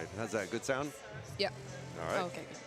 right. How's that? Good sound? Yeah. All right. Okay, good.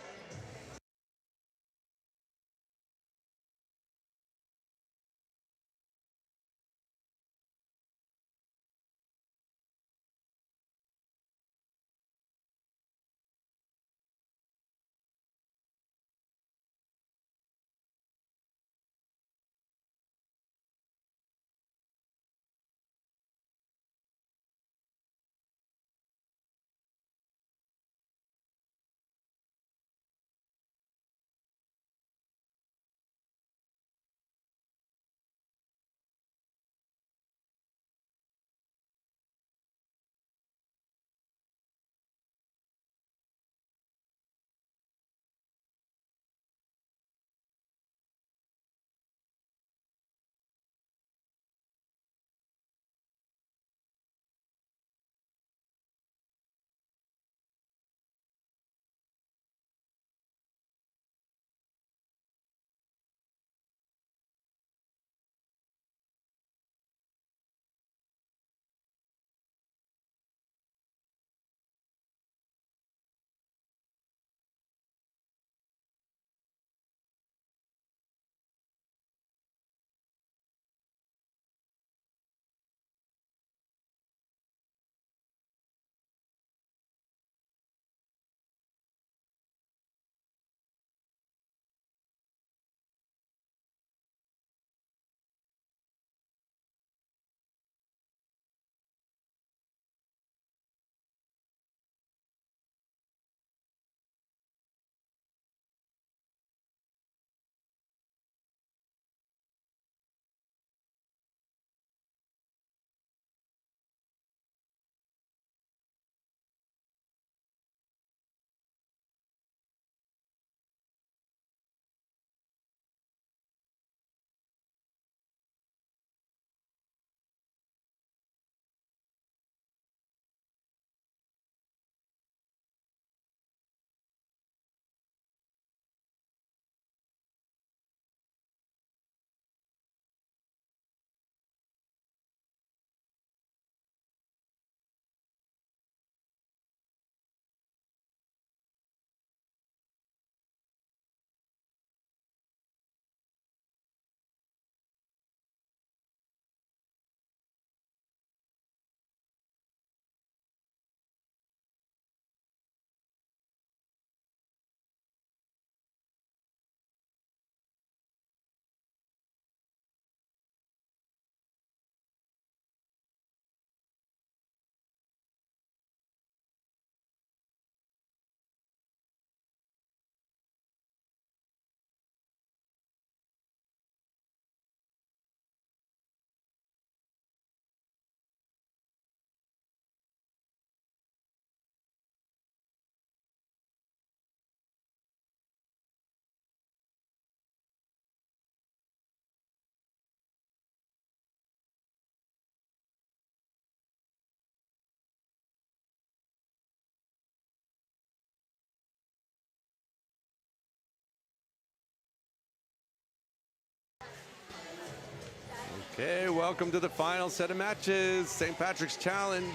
Okay, welcome to the final set of matches, St. Patrick's Challenge.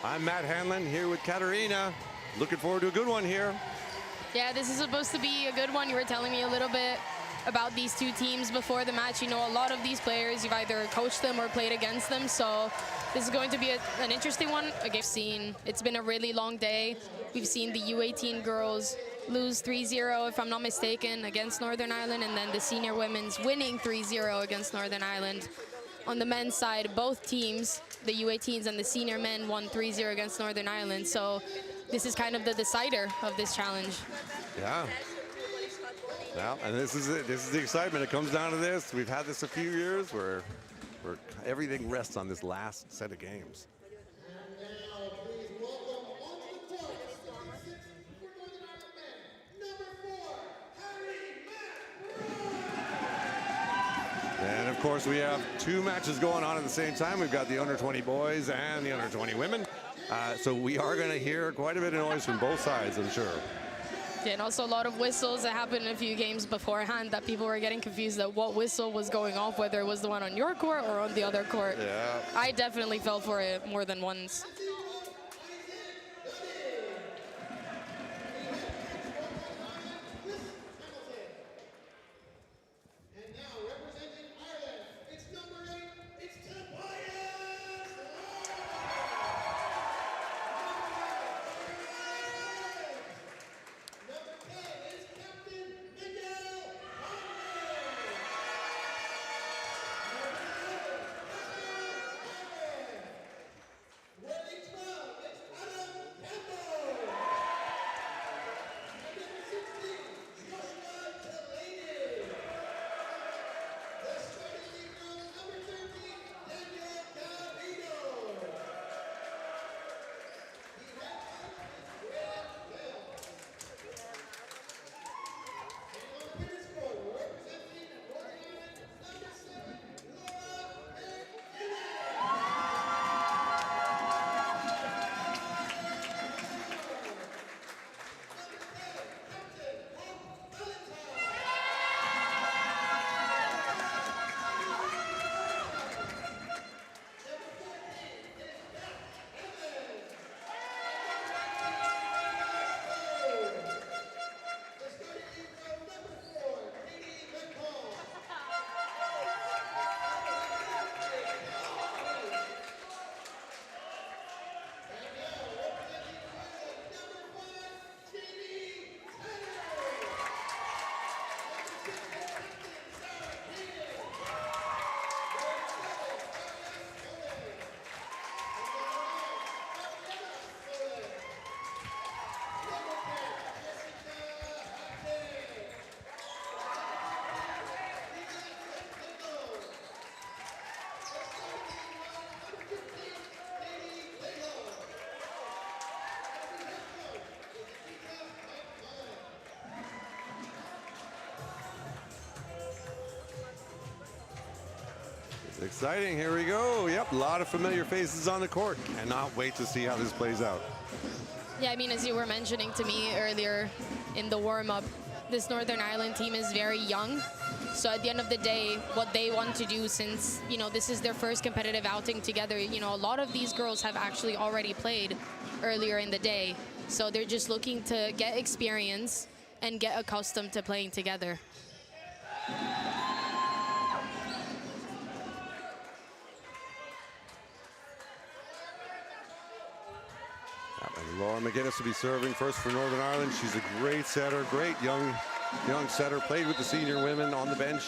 I'm Matt Hanlon here with Katarina. Looking forward to a good one here. Yeah, this is supposed to be a good one. You were telling me a little bit about these two teams before the match. You know, a lot of these players, you've either coached them or played against them. So this is going to be an interesting one. It's been a really long day. We've seen the U18 girls lose 3-0, if I'm not mistaken, against Northern Ireland, and then the senior women's winning 3-0 against Northern Ireland. On the men's side, both teams, the U18s and the senior men, won 3-0 against Northern Ireland. So this is kind of the decider of this challenge. Yeah. Well, and this is it. This is the excitement. It comes down to this. We've had this a few years where everything rests on this last set of games. And of course, we have two matches going on at the same time. We've got the under 20 boys and the under 20 women. So we are going to hear quite a bit of noise from both sides, I'm sure. Yeah, and also a lot of whistles that happened in a few games beforehand that people were getting confused at what whistle was going off, whether it was the one on your court or on the other court. Yeah. I definitely fell for it more than once. Exciting, here we go. Yep, a lot of familiar faces on the court. Cannot wait to see how this plays out. Yeah, I mean, as you were mentioning to me earlier in the warm-up, this Northern Ireland team is very young. So at the end of the day, what they want to do, since, you know, this is their first competitive outing together, you know, a lot of these girls have actually already played earlier in the day. So they're just looking to get experience and get accustomed to playing together. And Laura McGinnis will be serving first for Northern Ireland. She's a great setter, great young setter. Played with the senior women on the bench.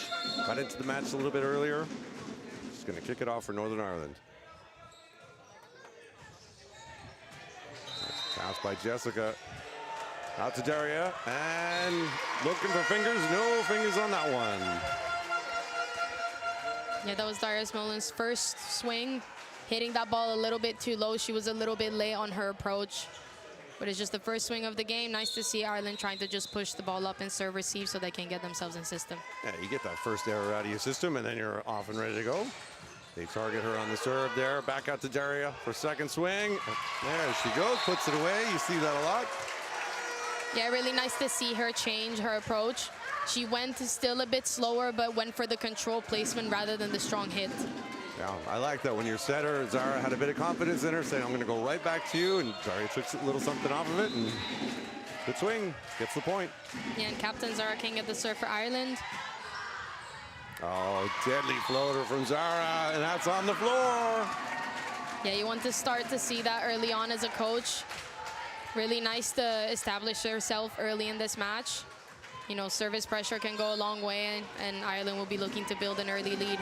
Got into the match a little bit earlier. She's going to kick it off for Northern Ireland. Pass by Jessica. Out to Daria. And looking for fingers. No fingers on that one. Yeah, that was Daria Smolin's first swing. Hitting that ball a little bit too low. She was a little bit late on her approach. But it's just the first swing of the game. Nice to see Ireland trying to just push the ball up and serve receive so they can get themselves in system. Yeah, you get that first error out of your system and then you're off and ready to go. They target her on the serve there. Back out to Daria for second swing. There she goes, puts it away. You see that a lot. Yeah, really nice to see her change her approach. She went still a bit slower, but went for the control placement rather than the strong hit. Yeah, I like that. When your setter, Zara, had a bit of confidence in her, saying, I'm going to go right back to you, and Daria took a little something off of it, and good swing, gets the point. Yeah, and Captain Zara King at the serve for Ireland. Oh, deadly floater from Zara, and that's on the floor. Yeah, you want to start to see that early on as a coach. Really nice to establish herself early in this match. You know, service pressure can go a long way, and Ireland will be looking to build an early lead.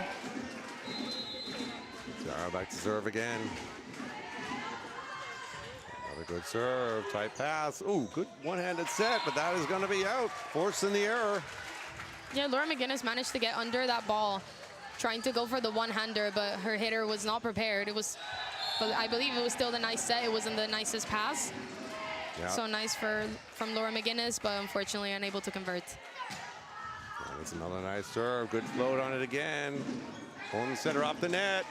Zara back to serve again. Another good serve, tight pass. Ooh, good one-handed set, but that is going to be out, forcing the error. Yeah, Laura McGinnis managed to get under that ball, trying to go for the one-hander, but her hitter was not prepared. It was, but I believe it was still the nice set. It wasn't the nicest pass. Yeah. So nice from Laura McGinnis, but unfortunately unable to convert. Yeah, that's another nice serve. Good float on it again. Pulling the center off the net.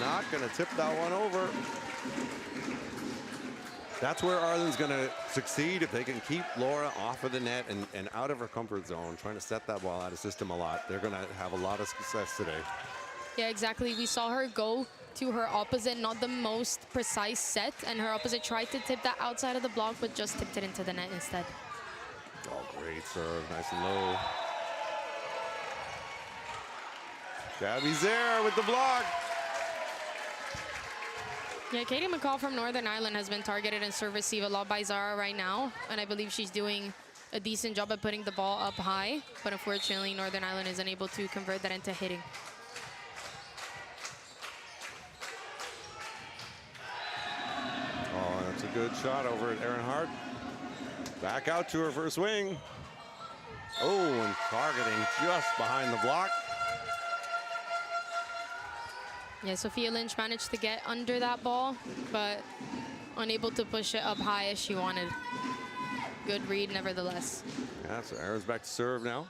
Not going to tip that one over. That's where Ireland's going to succeed, if they can keep Laura off of the net and out of her comfort zone, trying to set that ball out of system a lot. They're going to have a lot of success today. Yeah, exactly. We saw her go to her opposite, not the most precise set, and her opposite tried to tip that outside of the block, but just tipped it into the net instead. Oh, great serve. Nice and low. Gabby's there with the block. Yeah, Katie McCall from Northern Ireland has been targeted and serve receive a lot by Zara right now, and I believe she's doing a decent job at putting the ball up high, but unfortunately Northern Ireland is unable to convert that into hitting. Oh, that's a good shot over at Erin Hart. Back out to her for a swing. Oh, and targeting just behind the block. Yeah, Sophia Lynch managed to get under that ball, but unable to push it up high as she wanted. Good read, nevertheless. Yeah, so Erin's back to serve now.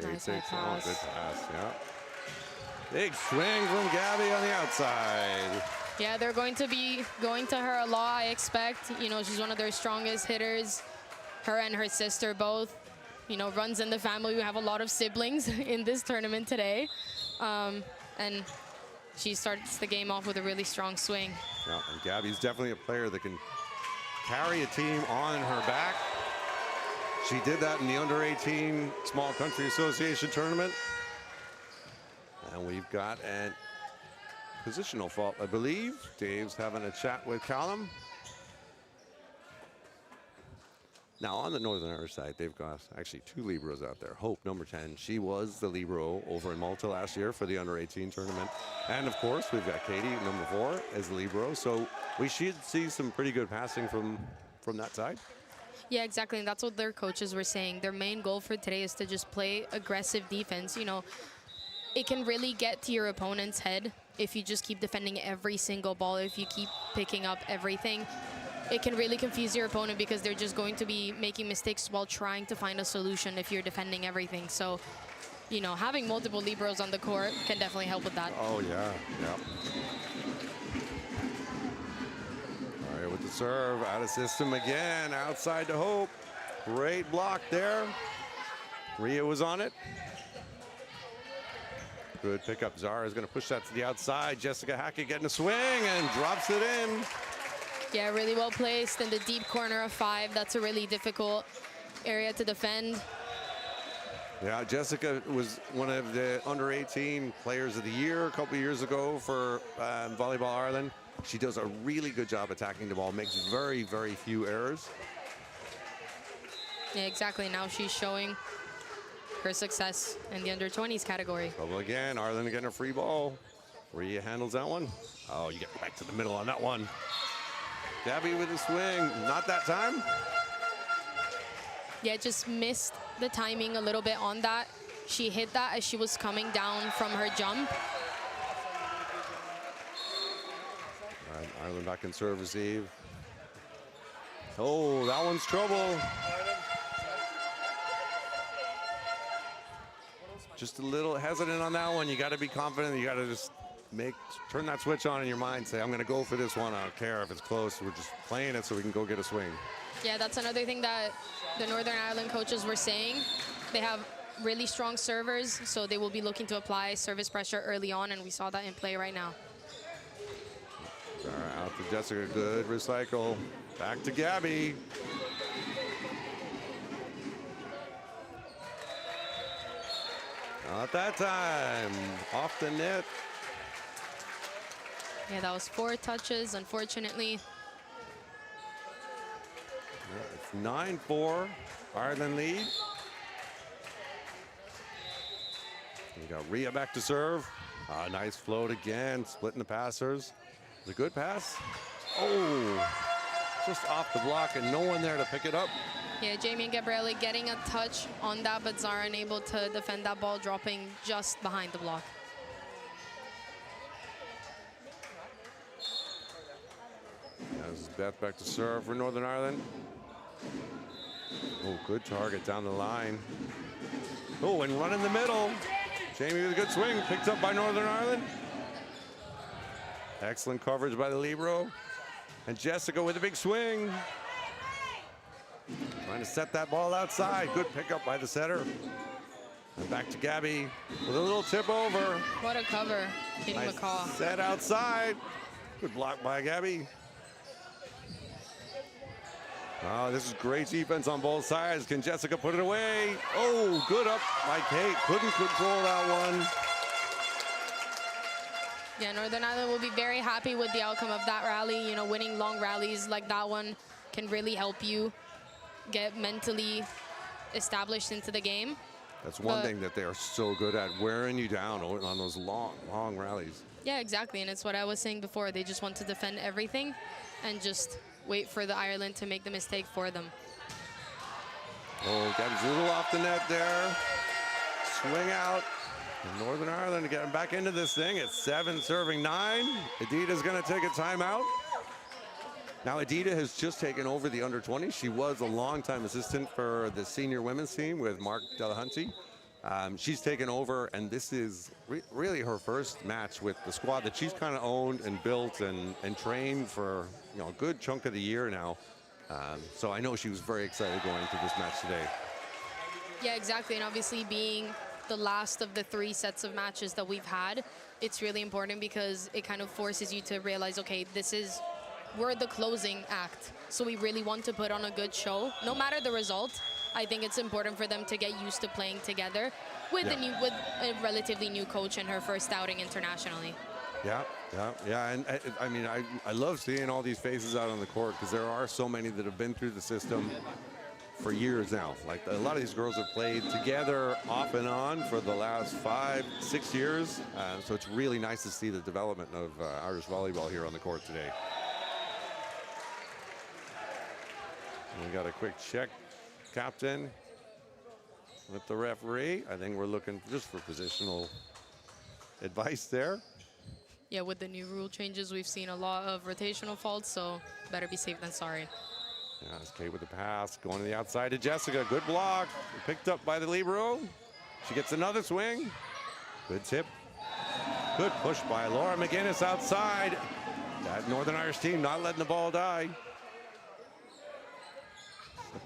Nice high pass. Good pass, yeah. Big swing from Gabby on the outside. Yeah, they're going to be going to her a lot, I expect. You know, she's one of their strongest hitters. Her and her sister both, you know, runs in the family. We have a lot of siblings in this tournament today. And she starts the game off with a really strong swing. Yeah, and Gabby's definitely a player that can carry a team on her back. She did that in the under-18 Small Country Association tournament. And we've got a positional fault, I believe. Dave's having a chat with Callum. Now, on the Northern Irish side, they've got actually two Libros out there. Hope, number 10, she was the Libro over in Malta last year for the under-18 tournament. And, of course, we've got Katie, number 4, as the Libro. So we should see some pretty good passing from that side. Yeah, exactly, and that's what their coaches were saying. Their main goal for today is to just play aggressive defense. You know, it can really get to your opponent's head if you just keep defending every single ball, if you keep picking up everything. it can really confuse your opponent because they're just going to be making mistakes while trying to find a solution if you're defending everything. So, you know, having multiple liberos on the court can definitely help with that. Oh, yeah. Yep. All right, with the serve, out of system again, outside to Hope. Great block there. Rhea was on it. Good pickup. Zara is going to push that to the outside. Jessica Hackett getting a swing and drops it in. Yeah, really well placed in the deep corner of 5. That's a really difficult area to defend. Yeah, Jessica was one of the under 18 players of the year a couple of years ago for Volleyball Ireland. She does a really good job attacking the ball, makes very, very few errors. Yeah, exactly. Now she's showing her success in the under 20s category. Trouble again, Ireland getting a free ball. Rhea handles that one. Oh, you get back to the middle on that one. Gabby with a swing, not that time. Yeah, just missed the timing a little bit on that. She hit that as she was coming down from her jump. All right, Ireland back in serve receive. Oh, that one's trouble. Just a little hesitant on that one. You got to be confident. You got to just turn that switch on in your mind. Say, I'm going to go for this one. I don't care if it's close. We're just playing it so we can go get a swing. Yeah, that's another thing that the Northern Ireland coaches were saying. They have really strong servers, so they will be looking to apply service pressure early on, and we saw that in play right now. All right, out to Jessica. Good recycle. Back to Gabby. Not that time. Off the net. Yeah, that was 4 touches, unfortunately. It's 9-4. Ireland lead. We got Rhea back to serve. Nice float again, splitting the passers. It's a good pass. Oh, just off the block and no one there to pick it up. Yeah, Jamie and Gabriele getting a touch on that, but Zara unable to defend that ball, dropping just behind the block. As Beth back to serve for Northern Ireland. Oh, good target down the line. Oh, and run in the middle. Jamie with a good swing, picked up by Northern Ireland. Excellent coverage by the libero. And Jessica with a big swing. Trying to set that ball outside. Good pickup by the setter. And back to Gabby with a little tip over. What a cover, hitting Nice McCaw. set outside. Good block by Gabby. Oh, this is great defense on both sides. Can Jessica put it away? Oh, good up by Kate. Couldn't control that one. Yeah, Northern Ireland will be very happy with the outcome of that rally. You know, winning long rallies like that one can really help you get mentally established into the game. That's one thing that they are so good at, wearing you down on those long, long rallies. Yeah, exactly, and it's what I was saying before. They just want to defend everything and just wait for the Ireland to make the mistake for them. Oh, Gabby's a little off the net there. Swing out. And Northern Ireland getting back into this thing. It's 7 serving 9. Adita's going to take a timeout. Now, Adita has just taken over the under 20. She was a longtime assistant for the senior women's team with Mark Delahunty. She's taken over, and this is really her first match with the squad that she's kind of owned and built and trained for, you know, a good chunk of the year now. So I know she was very excited going into this match today. Yeah, exactly, and obviously being the last of the 3 sets of matches that we've had, it's really important because it kind of forces you to realize, okay, we're the closing act, so we really want to put on a good show. No matter the result, I think it's important for them to get used to playing together with a relatively new coach and her first outing internationally. Yeah, and I mean, I love seeing all these faces out on the court because there are so many that have been through the system for years now. Like, a lot of these girls have played together off and on for the last 5-6 years. So it's really nice to see the development of Irish volleyball here on the court today. We got a quick check, captain, with the referee. I think we're looking just for positional advice there. Yeah, with the new rule changes, we've seen a lot of rotational faults, so better be safe than sorry. Yeah, it's Kate with the pass, going to the outside to Jessica. Good block, picked up by the libero. She gets another swing. Good tip. Good push by Laura McGinnis outside. That Northern Irish team not letting the ball die.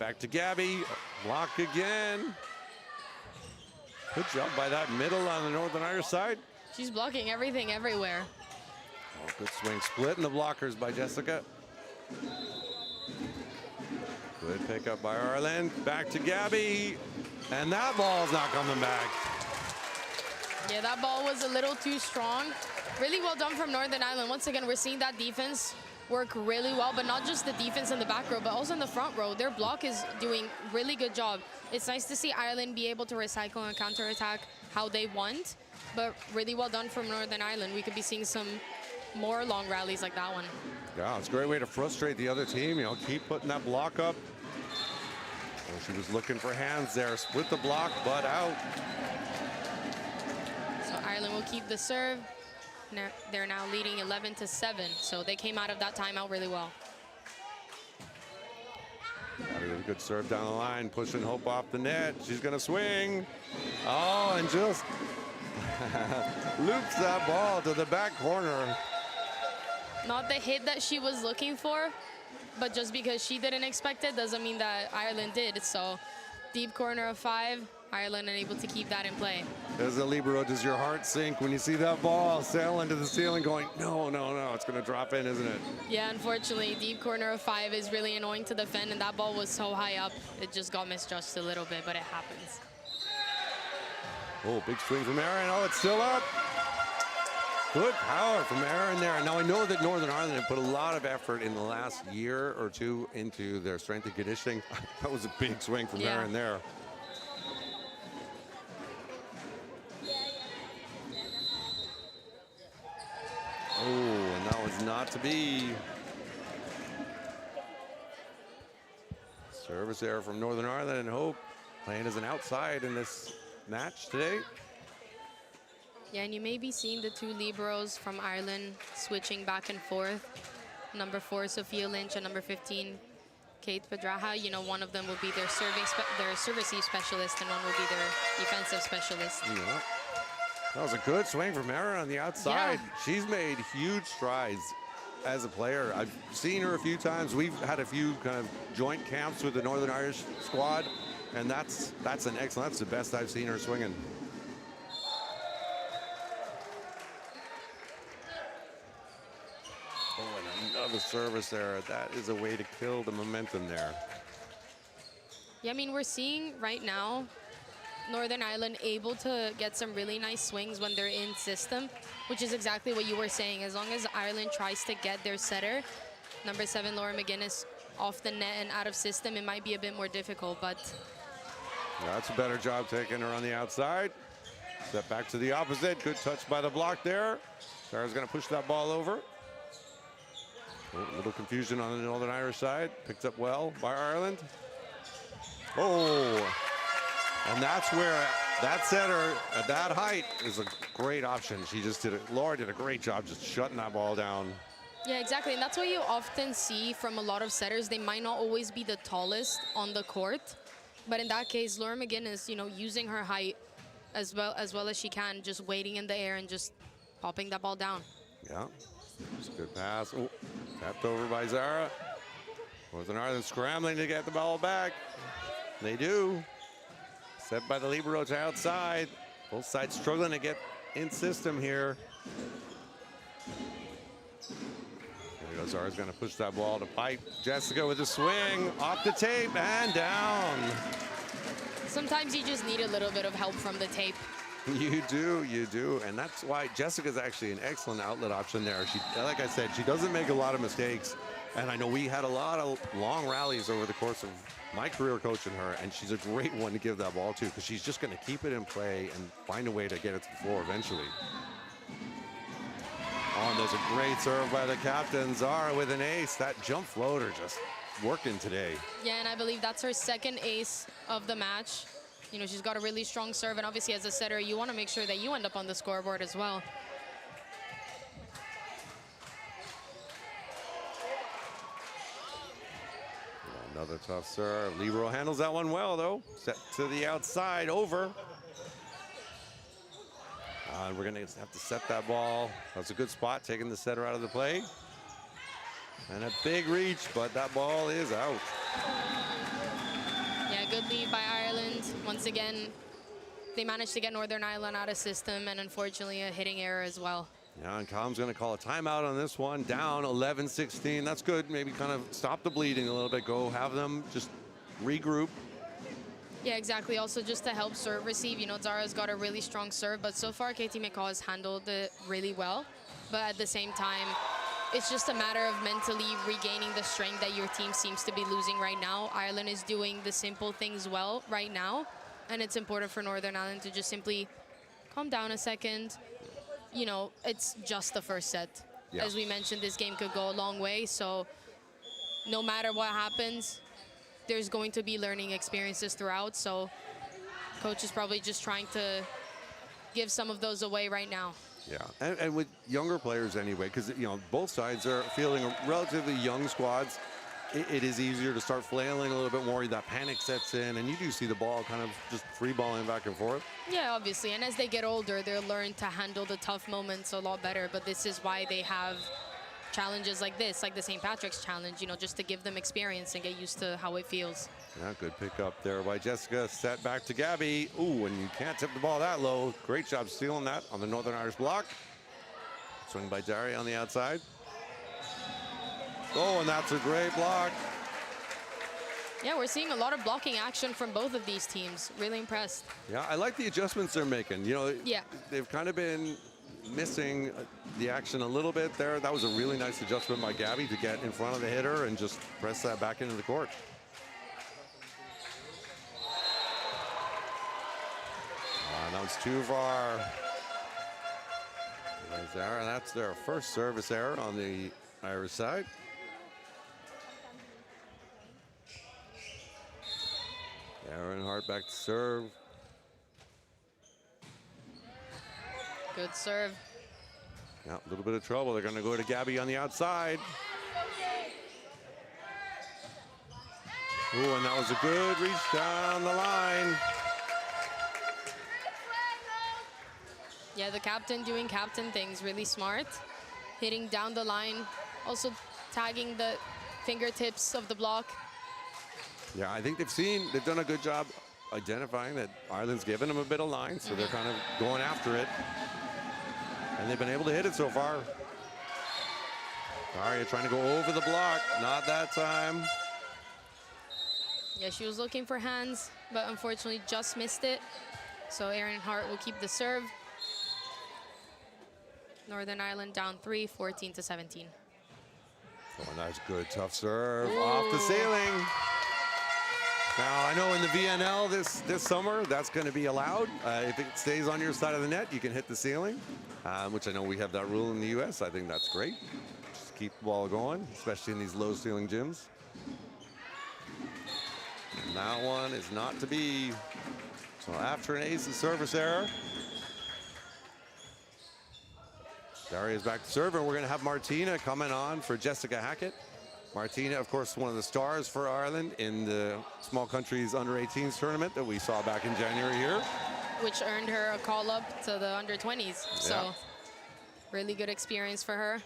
Back to Gabby, block again. Good job by that middle on the Northern Irish side. She's blocking everything everywhere. Oh, good swing, splitting the blockers by Jessica. Good pickup by Ireland. Back to Gabby. And that ball's not coming back. Yeah, that ball was a little too strong. Really well done from Northern Ireland. Once again, we're seeing that defense work really well, but not just the defense in the back row, but also in the front row. Their block is doing really good job. It's nice to see Ireland be able to recycle and counterattack how they want, but really well done from Northern Ireland. We could be seeing some more long rallies like that one. Yeah, it's a great way to frustrate the other team. You know, keep putting that block up. Well, she was looking for hands there. Split the block, but out. So Ireland will keep the serve. They're now leading 11-7, so they came out of that timeout really well. A good serve down the line, pushing Hope off the net. She's gonna swing. Oh, and just loops that ball to the back corner. Not the hit that she was looking for, but just because she didn't expect it doesn't mean that Ireland did. So deep corner of 5, Ireland unable to keep that in play. As a libero, does your heart sink when you see that ball sail into the ceiling going, no, no, no, it's going to drop in, isn't it? Yeah, unfortunately, deep corner of 5 is really annoying to defend, and that ball was so high up, it just got misjudged a little bit, but it happens. Oh, big swing from Erin. Oh, it's still up. Good power from Erin there. Now, I know that Northern Ireland have put a lot of effort in the last year or two into their strength and conditioning. That was a big swing from Erin there. Oh, and that was not to be. Service error from Northern Ireland, and Hope playing as an outside in this match today. Yeah, and you may be seeing the 2 liberos from Ireland switching back and forth. Number 4, Sophia Lynch, and number 15, Kate Pedraja. You know, one of them will be their serve receive specialist, and one will be their defensive specialist. Yeah. That was a good swing from Erin on the outside. Yeah. She's made huge strides as a player. I've seen her a few times. We've had a few kind of joint camps with the Northern Irish squad, and that's the best I've seen her swinging. Oh, and another service there. That is a way to kill the momentum there. Yeah, I mean, we're seeing right now Northern Ireland able to get some really nice swings when they're in system, which is exactly what you were saying. As long as Ireland tries to get their setter, number 7, Laura McGinnis, off the net and out of system, it might be a bit more difficult, but... Yeah, that's a better job taking her on the outside. Step back to the opposite. Good touch by the block there. Sarah's going to push that ball over. A little confusion on the Northern Irish side. Picked up well by Ireland. Oh, and that's where that setter at that height is a great option. She just did it. Laura did a great job just shutting that ball down. Yeah, exactly. And that's what you often see from a lot of setters. They might not always be the tallest on the court. But in that case, Laura McGinnis, you know, using her height as well as she can, just waiting in the air and just popping that ball down. Yeah, it's a good pass. Oh, tapped over by Zara. Northern Ireland scrambling to get the ball back. They do. Set by the libero to outside. Both sides struggling to get in system here. Zara's going to push that ball to pipe. Jessica with a swing, off the tape and down. Sometimes you just need a little bit of help from the tape. You do. And that's why Jessica's actually an excellent outlet option there. She, like I said, she doesn't make a lot of mistakes. And I know we had a lot of long rallies over the course of my career coaching her, and she's a great one to give that ball to because she's just going to keep it in play and find a way to get it to the floor eventually. Oh, and there's a great serve by the captain, Zara with an ace. That jump floater just working today. Yeah, and I believe that's her second ace of the match. You know, she's got a really strong serve, and obviously as a setter, you want to make sure that you end up on the scoreboard as well. Another tough serve. Libero handles that one well, though. Set to the outside, over. And we're going to have to set that ball. That's a good spot, taking the setter out of the play. And a big reach, but that ball is out. Yeah, good lead by Ireland. Once again, they managed to get Northern Ireland out of system, and unfortunately a hitting error as well. Yeah, and Colum's going to call a timeout on this one. Down 11-16. That's good. Maybe kind of stop the bleeding a little bit. Go have them just regroup. Yeah, exactly. Also, just to help serve receive, you know, Zara's got a really strong serve, but so far Katie McCaw has handled it really well. But at the same time, it's just a matter of mentally regaining the strength that your team seems to be losing right now. Ireland is doing the simple things well right now, and it's important for Northern Ireland to just simply calm down a second. You know, it's just the first set. Yeah. As we mentioned, this game could go a long way, so no matter what happens, there's going to be learning experiences throughout, so coach is probably just trying to give some of those away right now. Yeah, and with younger players anyway, because, you know, both sides are fielding relatively young squads. It is easier to start flailing a little bit more. That panic sets in, and you do see the ball kind of just free balling back and forth. Yeah, obviously, and as they get older, they'll learn to handle the tough moments a lot better, but this is why they have challenges like this, like the St. Patrick's Challenge, you know, just to give them experience and get used to how it feels. Yeah, good pick up there by Jessica. Set back to Gabby. Ooh, and you can't tip the ball that low. Great job stealing that on the Northern Irish block. Swing by Daria on the outside. Oh, and that's a great block. Yeah, we're seeing a lot of blocking action from both of these teams. Really impressed. Yeah, I like the adjustments they're making. You know, yeah, they've kind of been missing the action a little bit there. That was a really nice adjustment by Gabby to get in front of the hitter and just press that back into the court. That was too far. There, that's their first service error on the Irish side. Aaron Hart back to serve. Good serve. Yeah, a little bit of trouble. They're going to go to Gabby on the outside. Ooh, and that was a good reach down the line. Yeah, the captain doing captain things, really smart. Hitting down the line, also tagging the fingertips of the block. Yeah, I think they've done a good job identifying that Ireland's given them a bit of line, so they're kind of going after it. And they've been able to hit it so far. Daria trying to go over the block, not that time. Yeah, she was looking for hands, but unfortunately just missed it. So Erin Hart will keep the serve. Northern Ireland down 3, 14-17. Oh, nice, good, tough serve. Ooh. Off the ceiling. Now, I know in the VNL this summer, that's going to be allowed. If it stays on your side of the net, you can hit the ceiling, which I know we have that rule in the U.S. I think that's great. Just keep the ball going, especially in these low ceiling gyms. And that one is not to be. So after an ace, the service error. Daria's back to serve, and we're going to have Martina coming on for Jessica Hackett. Martina, of course, one of the stars for Ireland in the Small Countries Under-18s tournament that we saw back in January here. Which earned her a call-up to the Under-20s. Yeah. So, really good experience for her.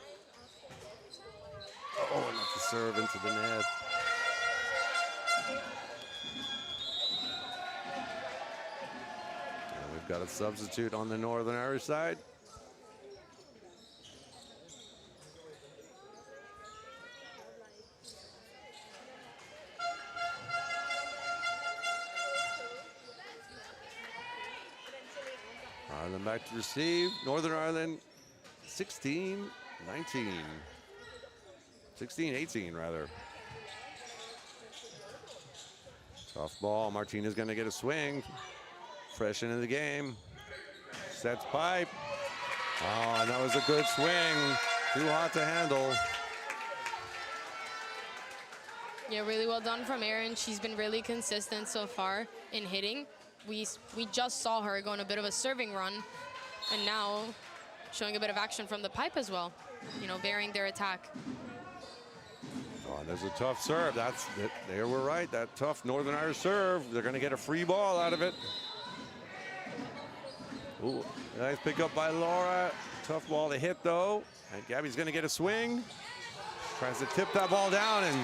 Oh, and that's a serve into the net. And we've got a substitute on the Northern Irish side. Ireland back to receive. Northern Ireland 16-19. 16-18 rather. Tough ball. Martina's going to get a swing. Fresh into the game. Sets pipe. Oh, and that was a good swing. Too hot to handle. Yeah, really well done from Erin. She's been really consistent so far in hitting. We just saw her go on a bit of a serving run, and now showing a bit of action from the pipe as well, you know, varying their attack. Oh, Oh, there's a tough serve. They were right. That tough Northern Irish serve. They're going to get a free ball out of it. Ooh, nice pick up by Laura. Tough ball to hit, though. And Gabby's going to get a swing. Tries to tip that ball down, and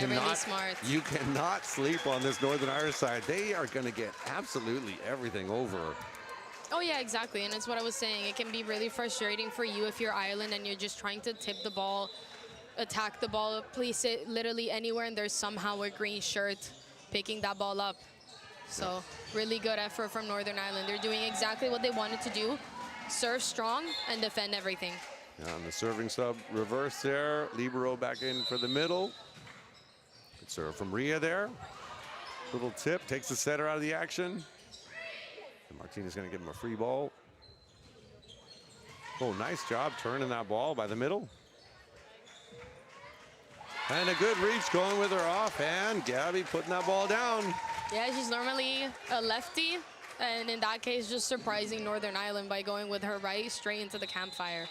really smart. You cannot sleep on this Northern Irish side. They are going to get absolutely everything over. Oh, yeah, exactly. And it's what I was saying. It can be really frustrating for you if you're Ireland and you're just trying to tip the ball, attack the ball, place it literally anywhere, and there's somehow a green shirt picking that ball up. So really good effort from Northern Ireland. They're doing exactly what they wanted to do. Serve strong and defend everything. Yeah, and the serving sub reverse there. Libero back in for the middle. Good serve from Rhea there. Little tip, takes the setter out of the action. And Martina's going to give him a free ball. Oh, nice job turning that ball by the middle. And a good reach going with her offhand. Gabby putting that ball down. Yeah, she's normally a lefty. And in that case, just surprising Northern Ireland by going with her right straight into the campfire.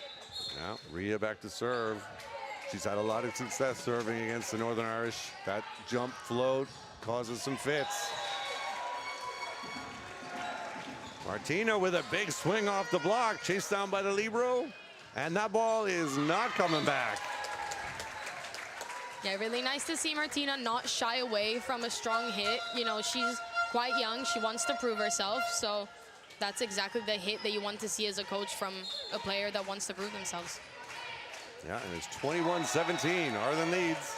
Yeah, Rhea back to serve. She's had a lot of success serving against the Northern Irish. That jump float causes some fits. Martina with a big swing off the block, chased down by the libero, and that ball is not coming back. Yeah, really nice to see Martina not shy away from a strong hit. You know, she's quite young. She wants to prove herself, so that's exactly the hit that you want to see as a coach from a player that wants to prove themselves. Yeah, and it's 21-17. Ireland leads.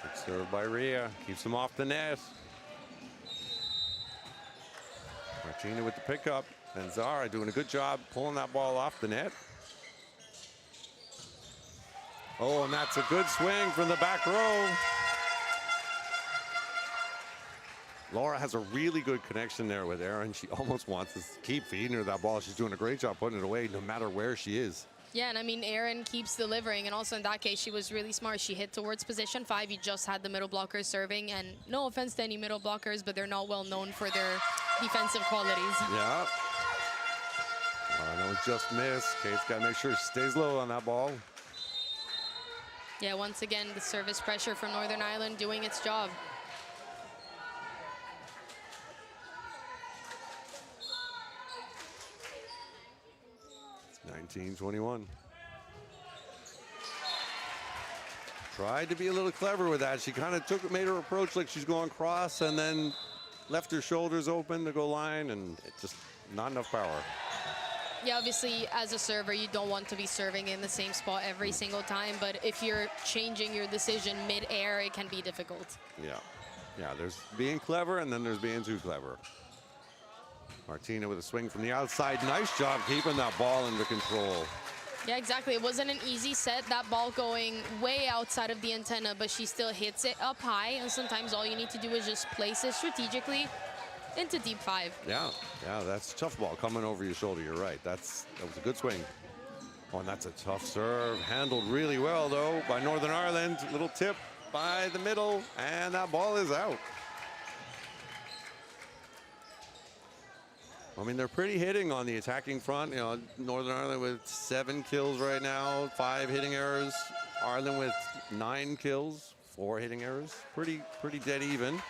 Good serve by Rhea. Keeps them off the net. Martina with the pickup. And Zara doing a good job pulling that ball off the net. Oh, and that's a good swing from the back row. Laura has a really good connection there with Erin. She almost wants to keep feeding her that ball. She's doing a great job putting it away no matter where she is. Yeah, and I mean, Erin keeps delivering, and also in that case, she was really smart. She hit towards position 5. You just had the middle blockers serving, and no offense to any middle blockers, but they're not well known for their defensive qualities. Yeah. Oh, no, it just missed. Kate's got to make sure she stays low on that ball. Yeah, once again, the service pressure from Northern Ireland doing its job. It's 19-21. Tried to be a little clever with that. She kind of made her approach like she's going cross and then left her shoulders open to go line, and it just not enough power. Yeah, obviously, as a server, you don't want to be serving in the same spot every single time, but if you're changing your decision mid-air, it can be difficult. Yeah. Yeah, there's being clever, and then there's being too clever. Martina with a swing from the outside. Nice job keeping that ball under control. Yeah, exactly. It wasn't an easy set, that ball going way outside of the antenna, but she still hits it up high, and sometimes all you need to do is just place it strategically into deep 5. Yeah, that's a tough ball coming over your shoulder. You're right. That was a good swing. Oh, and that's a tough serve. Handled really well, though, by Northern Ireland. Little tip by the middle, and that ball is out. I mean, they're pretty hitting on the attacking front. You know, Northern Ireland with 7 kills right now, 5 hitting errors. Ireland with 9 kills, 4 hitting errors. Pretty dead even.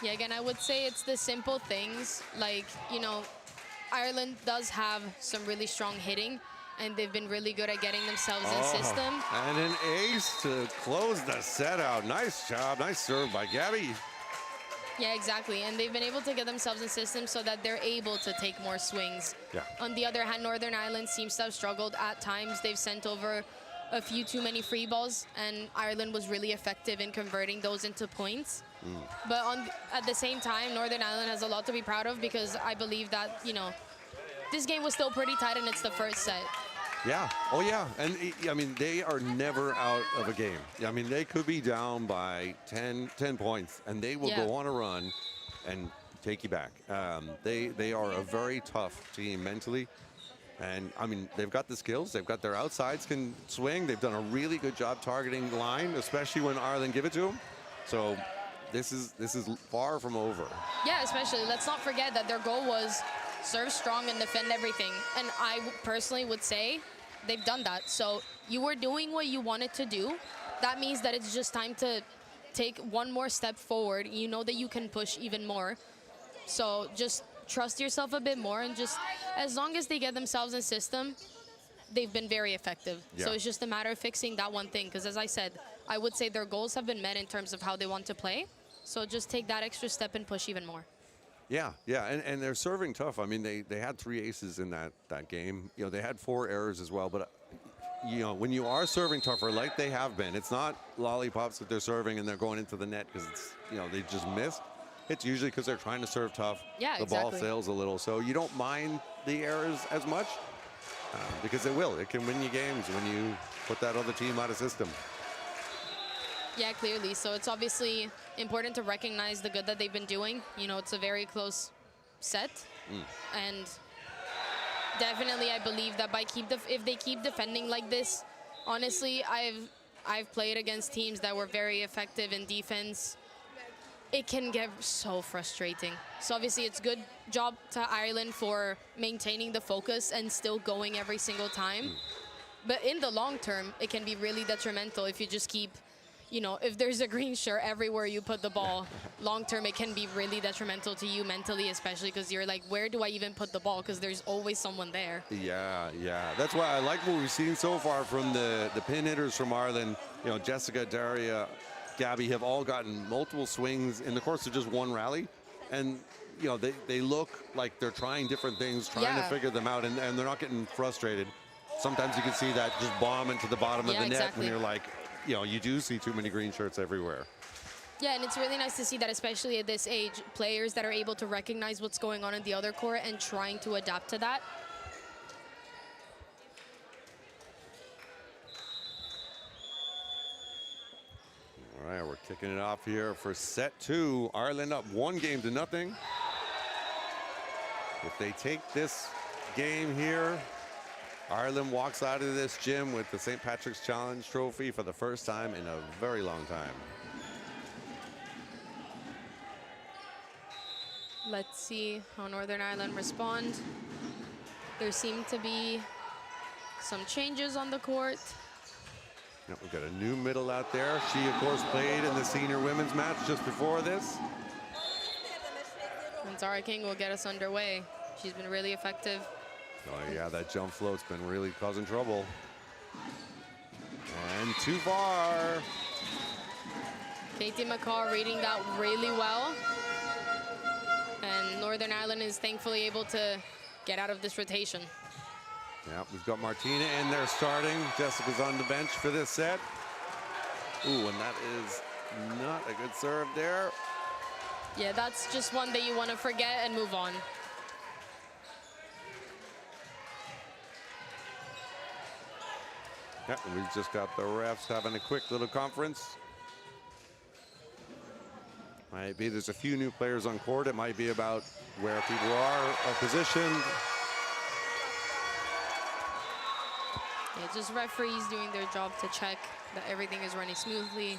Yeah, again, I would say it's the simple things. Like, you know, Ireland does have some really strong hitting, and they've been really good at getting themselves in system. And an ace to close the set out. Nice job. Nice serve by Gabby. Yeah, exactly. And they've been able to get themselves in system so that they're able to take more swings. Yeah. On the other hand, Northern Ireland seems to have struggled at times. They've sent over a few too many free balls, and Ireland was really effective in converting those into points. But at the same time, Northern Ireland has a lot to be proud of, because I believe that, you know, this game was still pretty tight, and it's the first set. Yeah. Oh, yeah. And, I mean, they are never out of a game. I mean, they could be down by 10 points, and they will go on a run and take you back. They are a very tough team mentally. And, I mean, they've got the skills. They've got their outsides can swing. They've done a really good job targeting the line, especially when Ireland give it to them. So this is far from over. Yeah, especially. Let's not forget that their goal was serve strong and defend everything. And I personally would say they've done that. So you were doing what you wanted to do. That means that it's just time to take one more step forward. You know that you can push even more. So just trust yourself a bit more, and just as long as they get themselves in system, they've been very effective. Yeah. So it's just a matter of fixing that one thing. Because as I said, I would say their goals have been met in terms of how they want to play. So just take that extra step and push even more. Yeah, yeah, and they're serving tough. I mean, they had 3 aces in that game. You know, they had 4 errors as well. But, you know, when you are serving tougher like they have been, it's not lollipops that they're serving and they're going into the net because, it's, you know, they just missed. It's usually because they're trying to serve tough. Yeah, the ball sails a little. So you don't mind the errors as much because it will. It can win you games when you put that other team out of system. Yeah, clearly. So it's obviously important to recognize the good that they've been doing. You know, it's a very close set. And definitely I believe that if they keep defending like this, honestly, I've played against teams that were very effective in defense. It can get so frustrating. So obviously it's good job to Ireland for maintaining the focus and still going every single time. But in the long term, it can be really detrimental if you just keep, you know, if there's a green shirt everywhere you put the ball, long term it can be really detrimental to you mentally, especially because you're like, where do I even put the ball? Because there's always someone there. Yeah, yeah. That's why I like what we've seen so far from the pin hitters from Ireland. You know, Jessica, Daria, Gabby have all gotten multiple swings in the course of just one rally. And, you know, they look like they're trying different things, trying to figure them out, and they're not getting frustrated. Sometimes you can see that just bomb into the bottom of the net when you're like, you know, you do see too many green shirts everywhere. Yeah, and it's really nice to see that, especially at this age, players that are able to recognize what's going on in the other court and trying to adapt to that. All right, we're kicking it off here for set 2. Ireland up 1-0. If they take this game here, Ireland walks out of this gym with the St. Patrick's Challenge trophy for the first time in a very long time. Let's see how Northern Ireland respond. There seem to be some changes on the court. Yep, we've got a new middle out there. She, of course, played in the senior women's match just before this. And Zara King will get us underway. She's been really effective. Oh, yeah, that jump float's been really causing trouble. And too far. Katie McCaw reading that really well. And Northern Ireland is thankfully able to get out of this rotation. Yeah, we've got Martina in there starting. Jessica's on the bench for this set. Ooh, and that is not a good serve there. Yeah, that's just one that you want to forget and move on. Yeah, and we've just got the refs having a quick little conference. Might be there's a few new players on court. It might be about where people are positioned. Yeah, just referees doing their job to check that everything is running smoothly.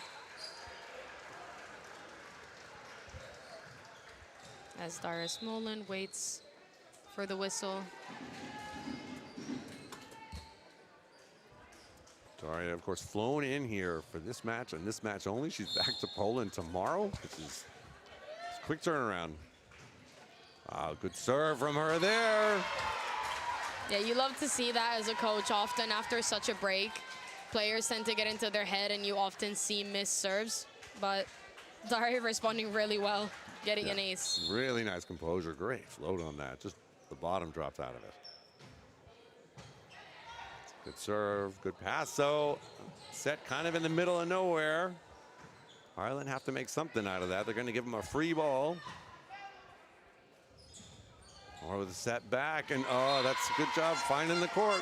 As Dara Smolin waits for the whistle. Daria, of course, flown in here for this match and this match only. She's back to Poland tomorrow, which is a quick turnaround. Good serve from her there. Yeah, you love to see that as a coach. Often after such a break, players tend to get into their head and you often see missed serves. But Daria responding really well, getting an ace. Really nice composure, great float on that. Just the bottom dropped out of it. Good serve, good pass. So set kind of in the middle of nowhere. Ireland have to make something out of that. They're going to give them a free ball. Or with a set back, and oh, that's a good job finding the court.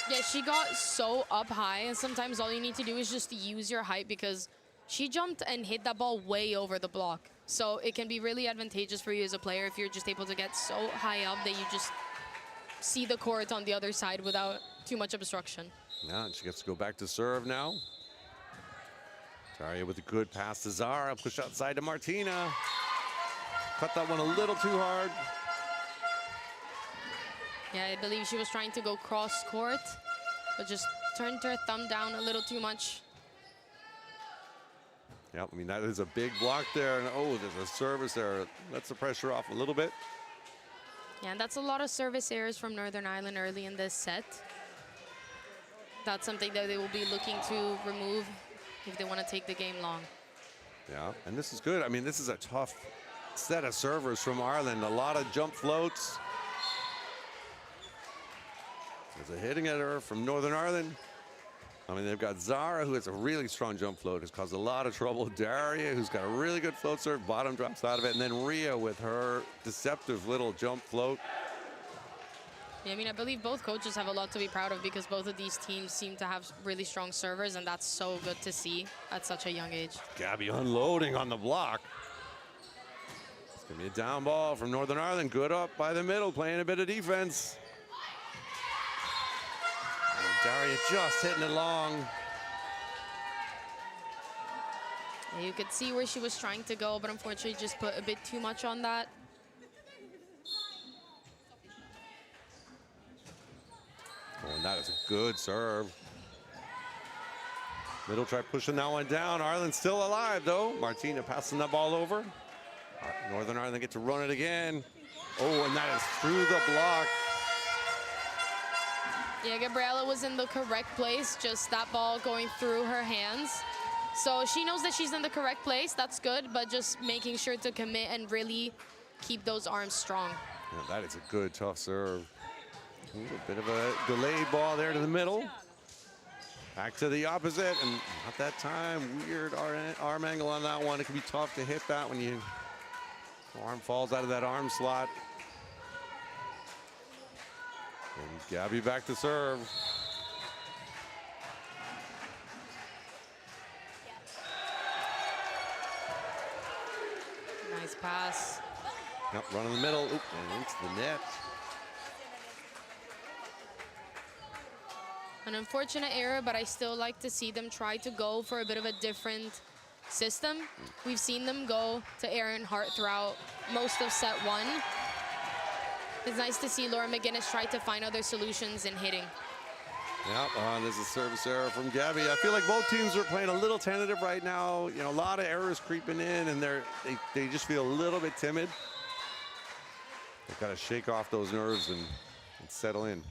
Yeah, she got so up high, and sometimes all you need to do is just use your height because she jumped and hit that ball way over the block. So it can be really advantageous for you as a player if you're just able to get so high up that you just see the court on the other side without too much obstruction. Yeah, and she gets to go back to serve now. Daria with a good pass to Zara, push outside to Martina. Cut that one a little too hard. Yeah, I believe she was trying to go cross court, but just turned her thumb down a little too much. Yep, I mean, that is a big block there. And oh, there's a service there. Lets the pressure off a little bit. Yeah, and that's a lot of service errors from Northern Ireland early in this set. That's something that they will be looking to remove if they want to take the game long. Yeah, and this is good. I mean, this is a tough set of servers from Ireland. A lot of jump floats. There's a hitting at her from Northern Ireland. I mean, they've got Zara, who has a really strong jump float, has caused a lot of trouble. Daria, who's got a really good float serve, bottom drops out of it. And then Rhea with her deceptive little jump float. Yeah, I mean, I believe both coaches have a lot to be proud of because both of these teams seem to have really strong servers, and that's so good to see at such a young age. Gabby unloading on the block. It's going to be a down ball from Northern Ireland. Good up by the middle, playing a bit of defense. Daria just hitting it long. Yeah, you could see where she was trying to go, but unfortunately just put a bit too much on that. Oh, and that is a good serve. Middle try pushing that one down. Ireland still alive, though. Martina passing that ball over. Northern Ireland get to run it again. Oh, and that is through the block. Yeah, Gabriela was in the correct place, just that ball going through her hands. So she knows that she's in the correct place. That's good, but just making sure to commit and really keep those arms strong. Yeah, that is a good, tough serve. Ooh, a bit of a delayed ball there to the middle. Back to the opposite, and not that time. Weird arm angle on that one. It can be tough to hit that when you arm falls out of that arm slot. And Gabby back to serve. Nice pass. Yep, run in the middle. Oop, and into the net. An unfortunate error, but I still like to see them try to go for a bit of a different system. We've seen them go to Erin Hart throughout most of set one. It's nice to see Laura McGinnis try to find other solutions in hitting. Yep, there's a service error from Gabby. I feel like both teams are playing a little tentative right now. You know, a lot of errors creeping in, and they just feel a little bit timid. They've got to shake off those nerves and settle in.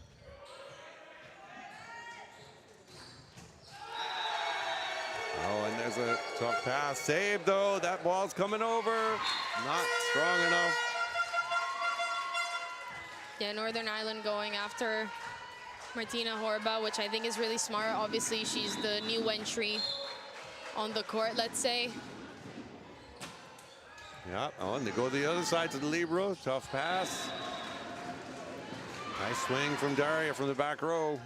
Oh, and there's a tough pass. Saved, though. That ball's coming over. Not strong enough. Yeah, Northern Ireland going after Martina Horba, which I think is really smart. Obviously, she's the new entry on the court, let's say. Yeah, oh, and they go to the other side to the libero. Tough pass. Nice swing from Daria from the back row.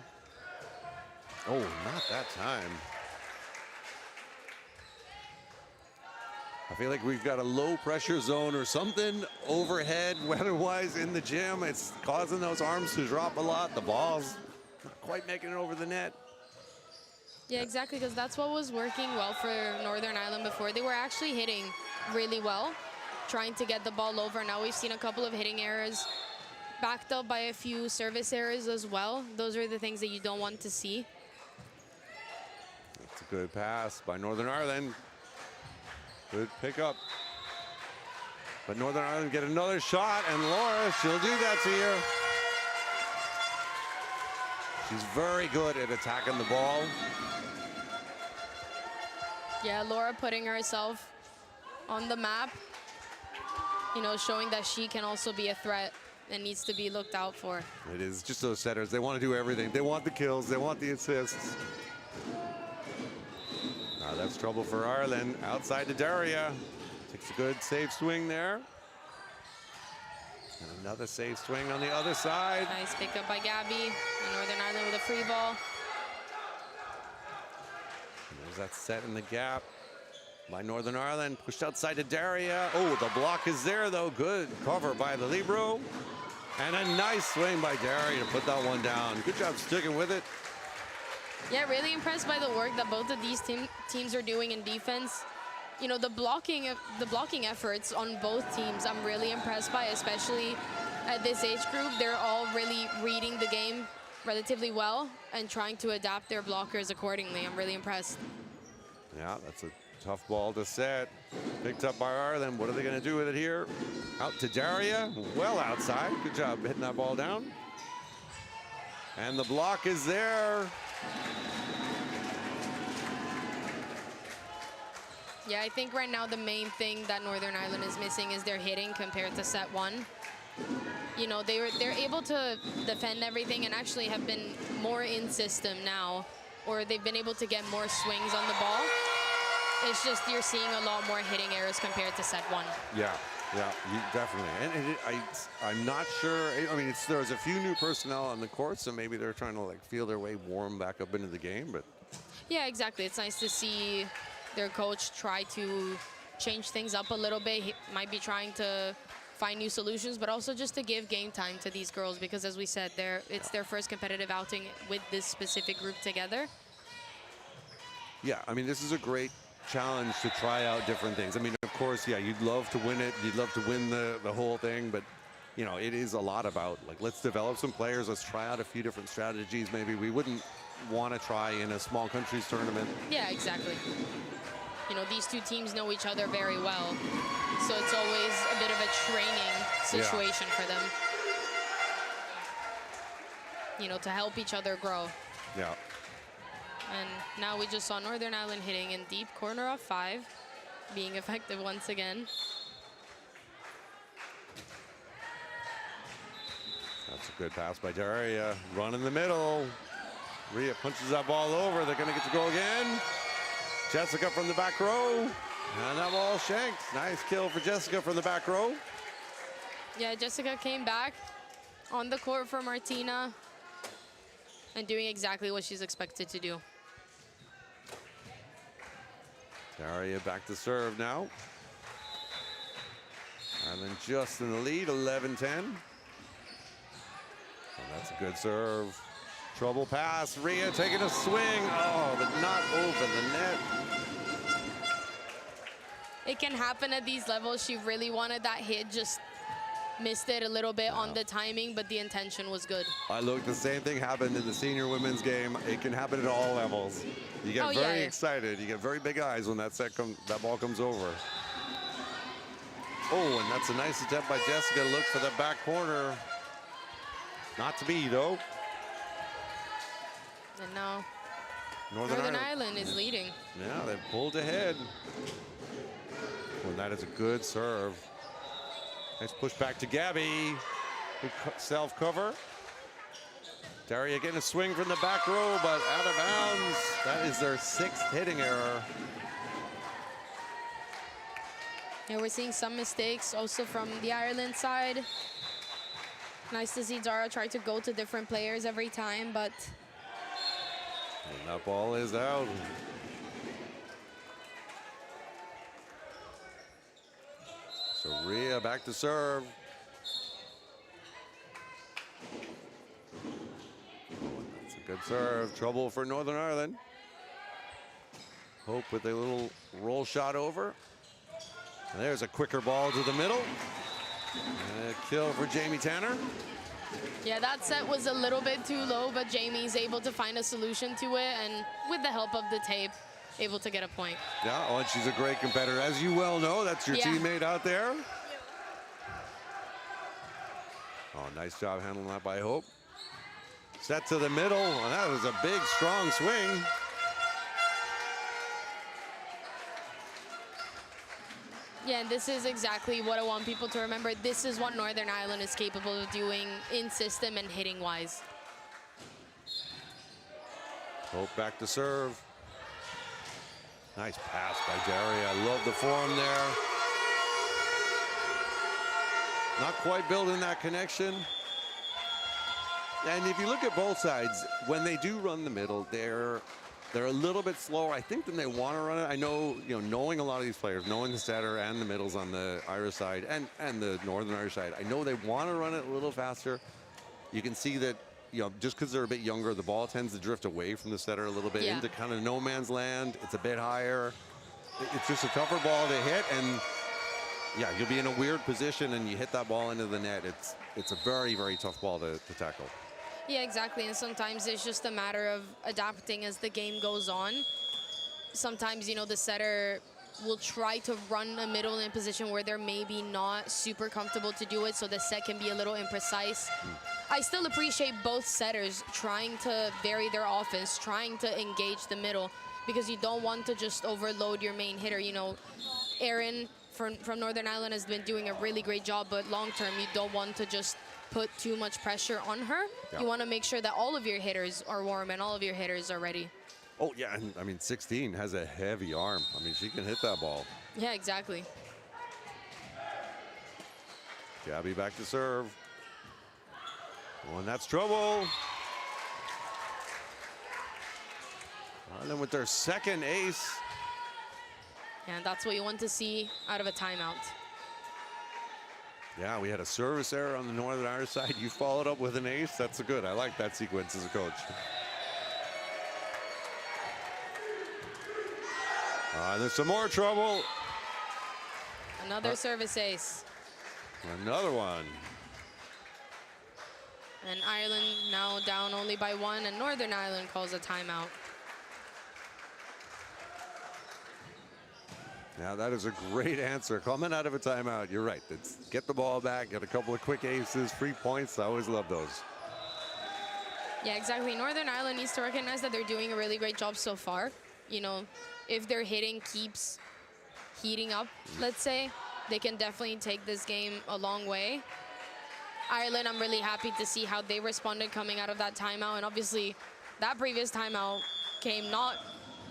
Oh, not that time. I feel like we've got a low pressure zone or something overhead weather-wise in the gym. It's causing those arms to drop a lot. The ball's not quite making it over the net. Yeah, exactly, because that's what was working well for Northern Ireland before. They were actually hitting really well, trying to get the ball over. Now we've seen a couple of hitting errors, backed up by a few service errors as well. Those are the things that you don't want to see. It's a good pass by Northern Ireland. Good pickup. But Northern Ireland get another shot, and Laura, she'll do that to you. She's very good at attacking the ball. Yeah, Laura putting herself on the map, you know, showing that she can also be a threat and needs to be looked out for. It is just those setters. They want to do everything. They want the kills. They want the assists. That's trouble for Ireland. Outside to Daria. Takes a good safe swing there. And another safe swing on the other side. Nice pickup by Gabby. And Northern Ireland with a free ball. And there's that set in the gap by Northern Ireland. Pushed outside to Daria. Oh, the block is there, though. Good cover by the libero. And a nice swing by Daria to put that one down. Good job sticking with it. Yeah, really impressed by the work that both of these teams are doing in defense. You know, the blocking efforts on both teams, I'm really impressed by, especially at this age group, they're all really reading the game relatively well and trying to adapt their blockers accordingly. I'm really impressed. Yeah, that's a tough ball to set. Picked up by Ireland. What are they going to do with it here? Out to Daria. Well outside. Good job hitting that ball down. And the block is there. Yeah, I think right now the main thing that Northern Ireland is missing is their hitting compared to set one. You know, they're able to defend everything and actually have been more in system now, or they've been able to get more swings on the ball. It's just you're seeing a lot more hitting errors compared to set one. Yeah, definitely. And I'm not sure. I mean, there's a few new personnel on the court, so maybe they're trying to like feel their way warm back up into the game. But yeah, exactly. It's nice to see their coach try to change things up a little bit. He might be trying to find new solutions, but also just to give game time to these girls, because as we said, it's their first competitive outing with this specific group together. Yeah, I mean, this is a great challenge to try out different things. I mean, of course, yeah, you'd love to win it. You'd love to win the whole thing, but you know, it is a lot about like, let's develop some players. Let's try out a few different strategies. Maybe we wouldn't want to try in a small countries tournament. Yeah, exactly. You know, these two teams know each other very well, so it's always a bit of a training situation for them. You know, to help each other grow. Yeah. And now we just saw Northern Ireland hitting in deep corner of 5, being effective once again. That's a good pass by Daria. Run in the middle. Rhea punches that ball over. They're going to get to go again. Jessica from the back row. And that ball shanked. Nice kill for Jessica from the back row. Yeah, Jessica came back on the court for Martina and doing exactly what she's expected to do. Daria back to serve now. Ireland just in the lead, 11-10. Oh, that's a good serve. Trouble pass. Rhea taking a swing. Oh, but not over the net. It can happen at these levels. She really wanted that hit, just missed it a little bit on the timing, but the intention was good. The same thing happened in the senior women's game. It can happen at all levels. You get very excited. You get very big eyes when that ball comes over. Oh, and that's a nice attempt by Jessica to look for the back corner. Not to be, though. And now Northern Ireland is leading. Yeah, they've pulled ahead. And that is a good serve. Nice push back to Gabby. Good self-cover. Daria getting a swing from the back row, but out of bounds. That is their 6th hitting error. Yeah, we're seeing some mistakes also from the Ireland side. Nice to see Zara try to go to different players every time, but... And that ball is out. So Rhea back to serve. That's a good serve. Trouble for Northern Ireland. Hope with a little roll shot over. And there's a quicker ball to the middle. And a kill for Jamie Tanner. Yeah, that set was a little bit too low, but Jamie's able to find a solution to it, and with the help of the tape, able to get a point. Yeah, oh, and she's a great competitor. As you well know, that's your teammate out there. Oh, nice job handling that by Hope. Set to the middle, and that was a big, strong swing. Yeah, and this is exactly what I want people to remember. This is what Northern Ireland is capable of doing in system and hitting-wise. Hope back to serve. Nice pass by Daria. I love the form there. Not quite building that connection. And if you look at both sides, when they do run the middle, they're a little bit slower, I think, than they want to run it. I know, you know, knowing a lot of these players, knowing the setter and the middles on the Irish side and the Northern Irish side, I know they want to run it a little faster. You can see that, you know, just because they're a bit younger, the ball tends to drift away from the setter a little bit into kind of no man's land. It's a bit higher. It's just a tougher ball to hit, and yeah, you'll be in a weird position and you hit that ball into the net. it's a very, very tough ball to tackle. Yeah, exactly. And sometimes it's just a matter of adapting as the game goes on. Sometimes, you know, the setter will try to run a middle in a position where they're maybe not super comfortable to do it, so the set can be a little imprecise. I still appreciate both setters trying to vary their offense, trying to engage the middle, because you don't want to just overload your main hitter. You know, Erin from Northern Ireland has been doing a really great job, but long term, you don't want to just put too much pressure on her. Yeah. You want to make sure that all of your hitters are warm and all of your hitters are ready. Oh, yeah, and I mean, 16 has a heavy arm. I mean, she can hit that ball. Yeah, exactly. Gabby back to serve. Oh, and that's trouble. And then with their second ace. And that's what you want to see out of a timeout. Yeah, we had a service error on the Northern Irish side. You followed up with an ace. That's good. I like that sequence as a coach. And there's some more trouble. Another service ace. Another one. And Ireland now down only by 1, and Northern Ireland calls a timeout. Now that is a great answer coming out of a timeout. You're right. It's get the ball back, get a couple of quick aces, free points. I always love those. Yeah, exactly. Northern Ireland needs to recognize that they're doing a really great job so far. You know, if their hitting keeps heating up, let's say, they can definitely take this game a long way. Ireland, I'm really happy to see how they responded coming out of that timeout. And obviously, that previous timeout came not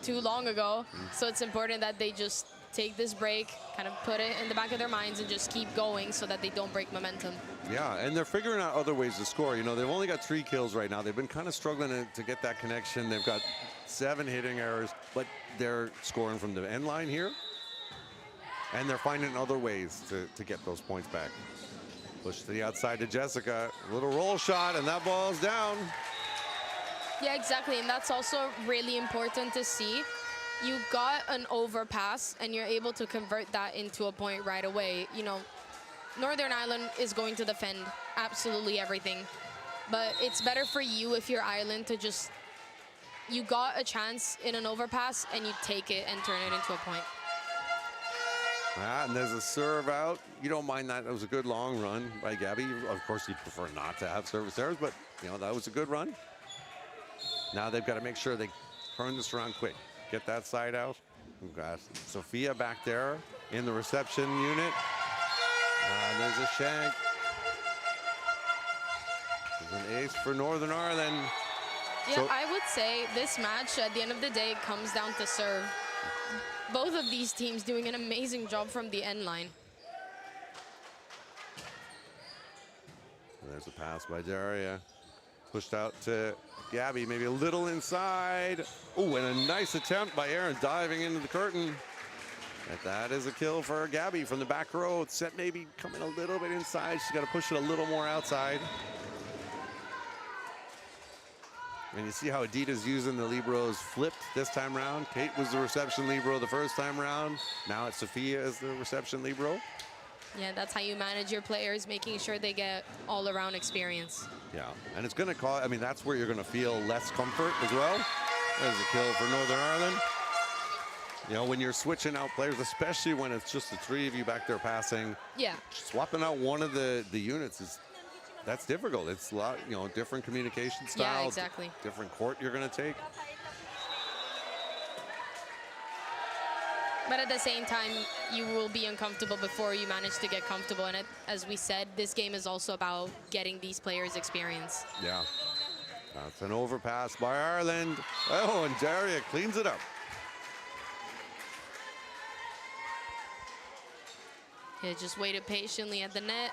too long ago. So it's important that they just take this break, kind of put it in the back of their minds and just keep going so that they don't break momentum. Yeah, and they're figuring out other ways to score. You know, they've only got 3 kills right now. They've been kind of struggling to get that connection. They've got 7 hitting errors, but they're scoring from the end line here. And they're finding other ways to get those points back. Push to the outside to Jessica. A little roll shot, and that ball's down. Yeah, exactly. And that's also really important to see. You got an overpass, and you're able to convert that into a point right away. You know, Northern Ireland is going to defend absolutely everything. But it's better for you if you're Ireland to just, you got a chance in an overpass, and you take it and turn it into a point. And there's a serve out. You don't mind that. That was a good long run by Gabby. Of course, you'd prefer not to have service errors, but, you know, that was a good run. Now they've got to make sure they turn this around quick. Get that side out. We've got Sophia back there in the reception unit. And there's a shank. There's an ace for Northern Ireland. Yeah, So, I would say this match, at the end of the day, comes down to serve. Both of these teams doing an amazing job from the end line. there's a pass by Daria. Pushed out to Gabby, maybe a little inside. Oh, and a nice attempt by Erin diving into the curtain. And that is a kill for Gabby from the back row. Set maybe coming a little bit inside. She's got to push it a little more outside. And you see how Adita's using the Libros flipped this time around. Kate was the reception Libro the first time around. Now it's Sophia as the reception Libro. Yeah, that's how you manage your players, making sure they get all-around experience. Yeah, and it's going to cause, I mean, that's where you're going to feel less comfort as well. There's a kill for Northern Ireland. You know, when you're switching out players, especially when it's just the 3 of you back there passing. Yeah. Swapping out one of the units that's difficult. It's a lot, you know, different communication style. Yeah, exactly. Different court you're going to take. But at the same time, you will be uncomfortable before you manage to get comfortable. And as we said, this game is also about getting these players experience. Yeah. That's an overpass by Ireland. Oh, and Daria cleans it up. He just waited patiently at the net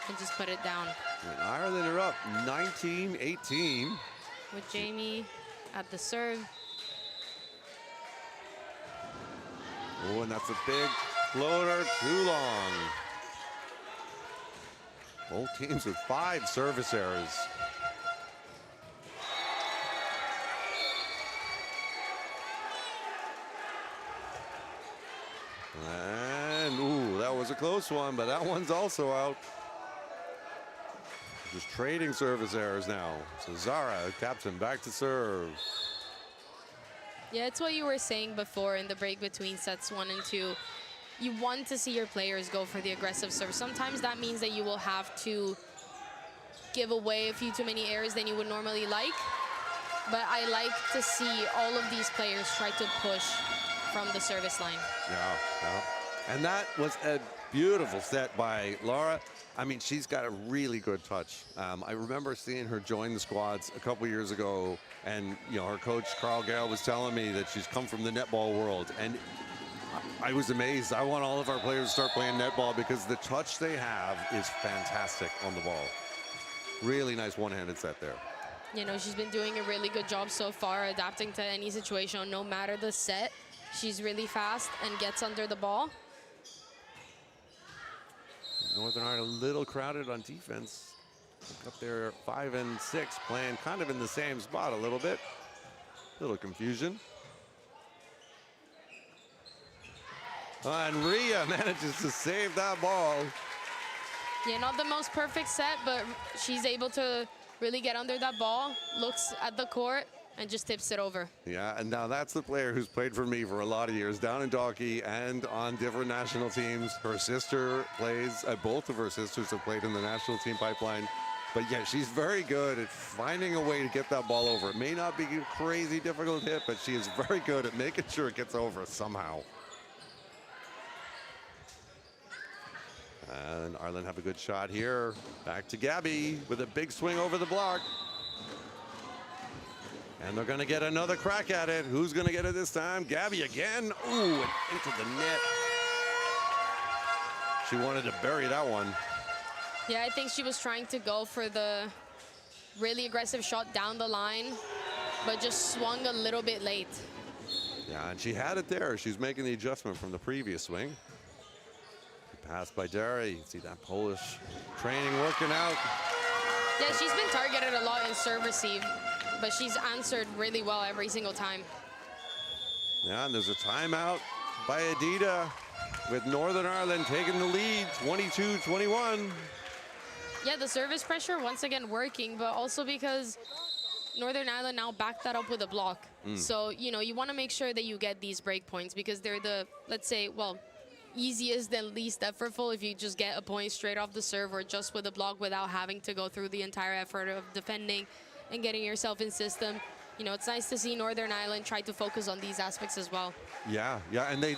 and just put it down. And Ireland are up 19-18. With Jamie at the serve. Oh, and that's a big floater, too long. Both teams with 5 service errors. And, ooh, that was a close one, but that one's also out. just trading service errors now. So Zara, captain, back to serve. Yeah, it's what you were saying before in the break between sets 1 and 2. You want to see your players go for the aggressive serve. Sometimes that means that you will have to give away a few too many errors than you would normally like. But I like to see all of these players try to push from the service line. Yeah, yeah. And that was a beautiful set by Laura. I mean, she's got a really good touch. I remember seeing her join the squads a couple years ago, and you know, her coach Carl Gale was telling me that she's come from the netball world, and I was amazed. I want all of our players to start playing netball because the touch they have is fantastic on the ball. Really nice one-handed set there. You know, she's been doing a really good job so far, adapting to any situation, no matter the set. She's really fast and gets under the ball. Northern Ireland a little crowded on defense. Up there 5 and 6, playing kind of in the same spot a little bit. Little confusion. And Rhea manages to save that ball. Yeah, not the most perfect set, but she's able to really get under that ball, looks at the court, and just tips it over. Yeah, and now that's the player who's played for me for a lot of years down in Dalkey and on different national teams. Her sister plays, both of her sisters have played in the national team pipeline. But yeah, she's very good at finding a way to get that ball over. It may not be a crazy difficult hit, but she is very good at making sure it gets over somehow. And Ireland have a good shot here. Back to Gabby with a big swing over the block. And they're going to get another crack at it. Who's going to get it this time? Gabby again. Ooh, and into the net. She wanted to bury that one. Yeah, I think she was trying to go for the really aggressive shot down the line, but just swung a little bit late. Yeah, and she had it there. She was making the adjustment from the previous swing. Passed by Derry. You can see that Polish training working out. Yeah, she's been targeted a lot in serve receive, but she's answered really well every single time. Yeah, and there's a timeout by Adida with Northern Ireland taking the lead, 22-21. Yeah, the service pressure once again working, but also because Northern Ireland now backed that up with a block. So, you know, you want to make sure that you get these break points because they're the, let's say, well, easiest and least effortful if you just get a point straight off the serve or just with a block without having to go through the entire effort of defending and getting yourself in system. You know, it's nice to see Northern Ireland try to focus on these aspects as well. Yeah, yeah, and they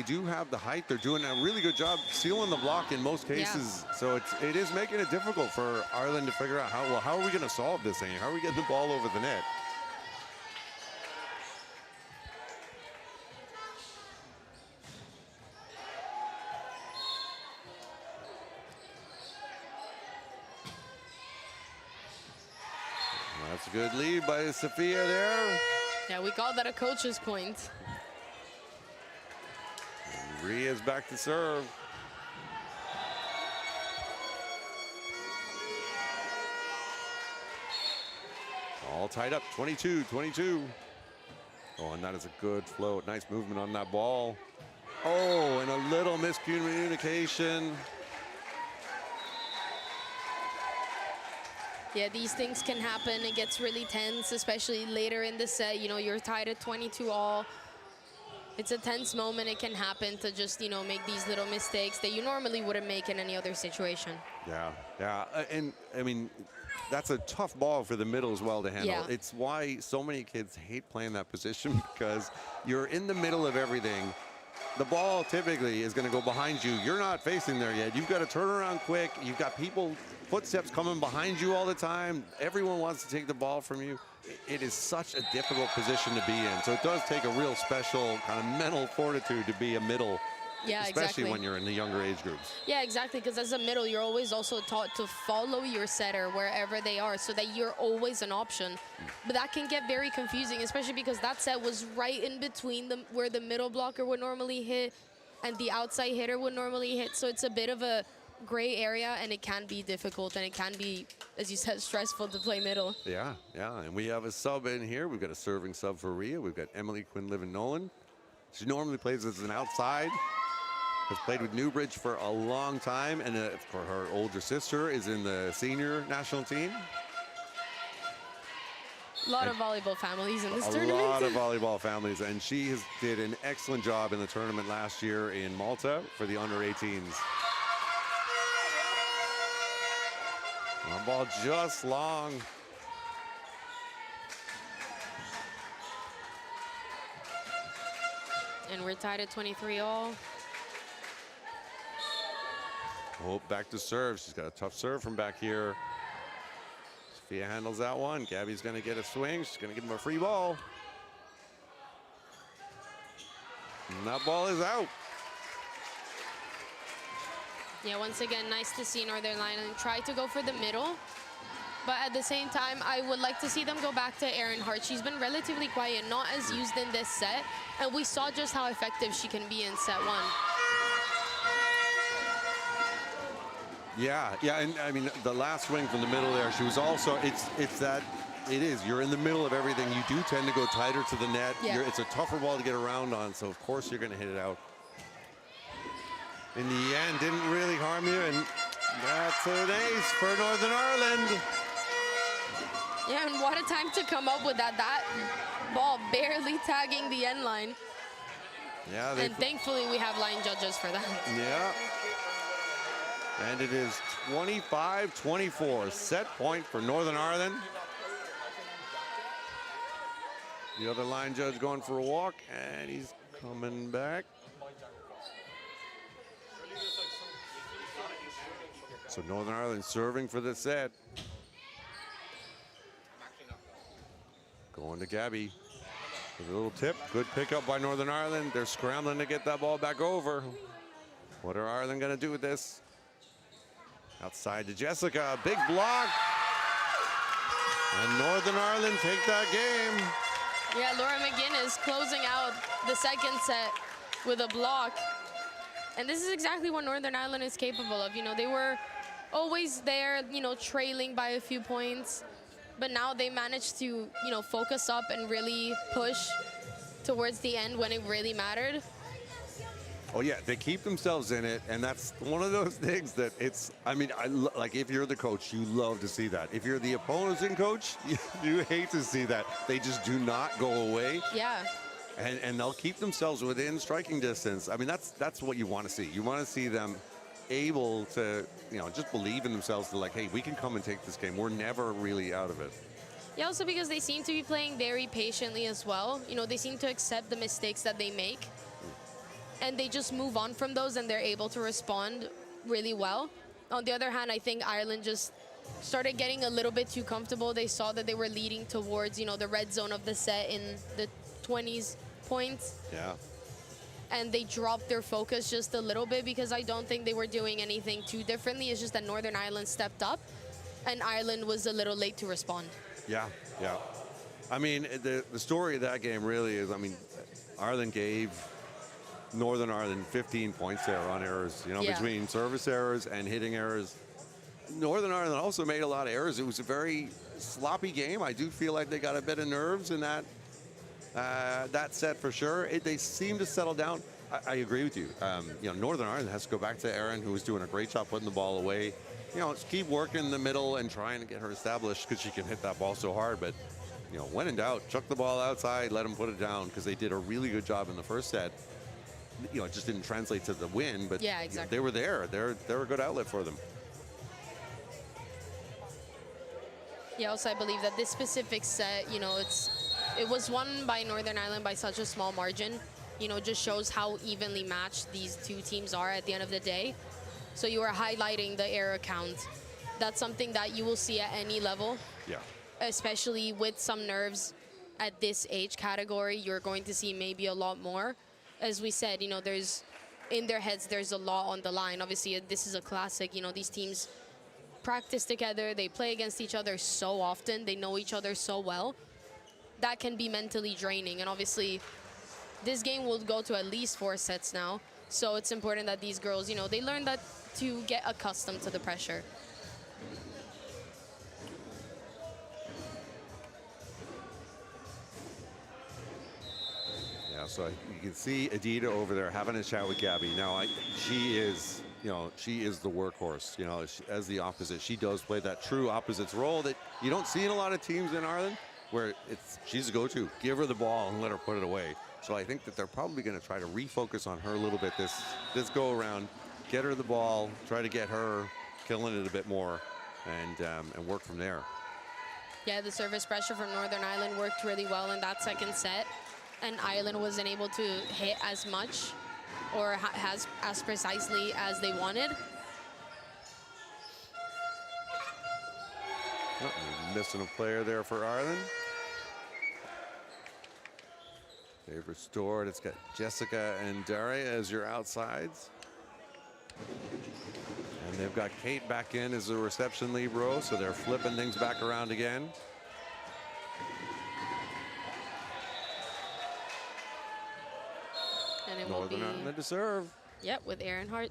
do have the height. They're doing a really good job sealing the block in most cases. Yeah. So it is making it difficult for Ireland to figure out how are we going to solve this thing? How are we getting the ball over the net? That's a good lead by Sophia there. Yeah, we call that a coach's point. And Rhea's back to serve. All tied up, 22-22. Oh, and that is a good float. Nice movement on that ball. Oh, and a little miscommunication. Yeah, these things can happen. It gets really tense, especially later in the set. You know, you're tied at 22-all. It's a tense moment. It can happen to just, you know, make these little mistakes that you normally wouldn't make in any other situation. Yeah, yeah. And, I mean, that's a tough ball for the middle as well to handle. Yeah. It's why so many kids hate playing that position because you're in the middle of everything. The ball typically is going to go behind you. You're not facing there yet. You've got to turn around quick. You've got people, footsteps coming behind you all the time. Everyone wants to take the ball from you. It is such a difficult position to be in. So it does take a real special kind of mental fortitude to be a middle. Yeah, especially when you're in the younger age groups. Yeah, exactly, because as a middle, you're always also taught to follow your setter wherever they are so that you're always an option. But that can get very confusing, especially because that set was right in between where the middle blocker would normally hit and the outside hitter would normally hit. So it's a bit of a gray area, and it can be difficult, and it can be, as you said, stressful to play middle. Yeah, yeah, and we have a sub in here. We've got a serving sub for Rhea. We've got Emily Quinlivan-Nolan. She normally plays as an outside. has played with Newbridge for a long time, and of course her older sister is in the senior national team. A lot of volleyball families in this A tournament. lot of volleyball families, and she did an excellent job in the tournament last year in Malta for the under 18s. One ball just long. And we're tied at 23 all. Oh, back to serve. She's got a tough serve from back here. Sophia handles that one. Gabby's going to get a swing. She's going to give him a free ball. And that ball is out. Yeah, once again, nice to see Northern Ireland try to go for the middle. But at the same time, I would like to see them go back to Erin Hart. She's been relatively quiet, not as used in this set. And we saw just how effective she can be in set one. Yeah, and I mean, the last swing from the middle there, she was also, you're in the middle of everything. You do tend to go tighter to the net. Yeah. It's a tougher ball to get around on, so of course you're going to hit it out. In the end, didn't really harm you, and that's an ace for Northern Ireland. Yeah, and what a time to come up with that. That ball barely tagging the end line. Yeah, and thankfully we have line judges for that. Yeah. And it is 25-24, set point for Northern Ireland. The other line judge going for a walk, and he's coming back. So Northern Ireland serving for the set. Going to Gabby. With a little tip, good pickup by Northern Ireland. They're scrambling to get that ball back over. What are Ireland gonna do with this? Outside to Jessica, big block. And Northern Ireland take that game. Yeah, Laura McGuinness closing out the second set with a block. And this is exactly what Northern Ireland is capable of. You know, they were always there, you know, trailing by a few points. But now they managed to, you know, focus up and really push towards the end when it really mattered. Oh yeah, they keep themselves in it, and that's one of those things that it's, I mean, like if you're the coach, you love to see that. If you're the opposing coach, you hate to see that. They just do not go away. Yeah. And they'll keep themselves within striking distance. I mean, that's what you want to see. You want to see them able to, you know, just believe in themselves. To like, hey, we can come and take this game. We're never really out of it. Yeah, also because they seem to be playing very patiently as well. You know, they seem to accept the mistakes that they make. And they just move on from those, and they're able to respond really well. On the other hand, I think Ireland just started getting a little bit too comfortable. They saw that they were leading towards, you know, the red zone of the set in the 20s points. Yeah. And they dropped their focus just a little bit, because I don't think they were doing anything too differently. It's just that Northern Ireland stepped up and Ireland was a little late to respond. Yeah. I mean, the story of that game really is, I mean, Ireland gave Northern Ireland 15 points there on errors, you know, between service errors and hitting errors. Northern Ireland also made a lot of errors. It was a very sloppy game. I do feel like they got a bit of nerves in that set for sure. They seem to settle down. I agree with you. You know, Northern Ireland has to go back to Erin, who was doing a great job putting the ball away. You know, just keep working in the middle and trying to get her established, because she can hit that ball so hard. But, you know, when in doubt, chuck the ball outside, let them put it down, because they did a really good job in the first set. You know, it just didn't translate to the win, but yeah, exactly. You know, they were there. They're a good outlet for them. Yeah, also I believe that this specific set, you know, it was won by Northern Ireland by such a small margin. You know, just shows how evenly matched these two teams are at the end of the day. So you are highlighting the error count. That's something that you will see at any level. Yeah. Especially with some nerves at this age category, you're going to see maybe a lot more. As we said, you know, in their heads, there's a lot on the line. Obviously, this is a classic. You know, these teams practice together. They play against each other so often. They know each other so well. That can be mentally draining. And obviously, this game will go to at least 4 sets now. So it's important that these girls, you know, they learn that to get accustomed to the pressure. Yeah, Yeah, so you can see Adida over there having a chat with Gabby. Now, she is, you know, she is the workhorse. You know, as the opposite, she does play that true opposites role that you don't see in a lot of teams in Ireland, where she's a go-to. Give her the ball and let her put it away. So I think that they're probably going to try to refocus on her a little bit this go around. Get her the ball, try to get her killing it a bit more, and work from there. Yeah, the service pressure from Northern Ireland worked really well in that second set, and Ireland wasn't able to hit as much or as precisely as they wanted. Oh, missing a player there for Ireland. They've restored. It's got Jessica and Daria as your outsides. And they've got Kate back in as the reception libero, so they're flipping things back around again. And it Northern will be, Ireland to serve. Yep, with Erin Hart.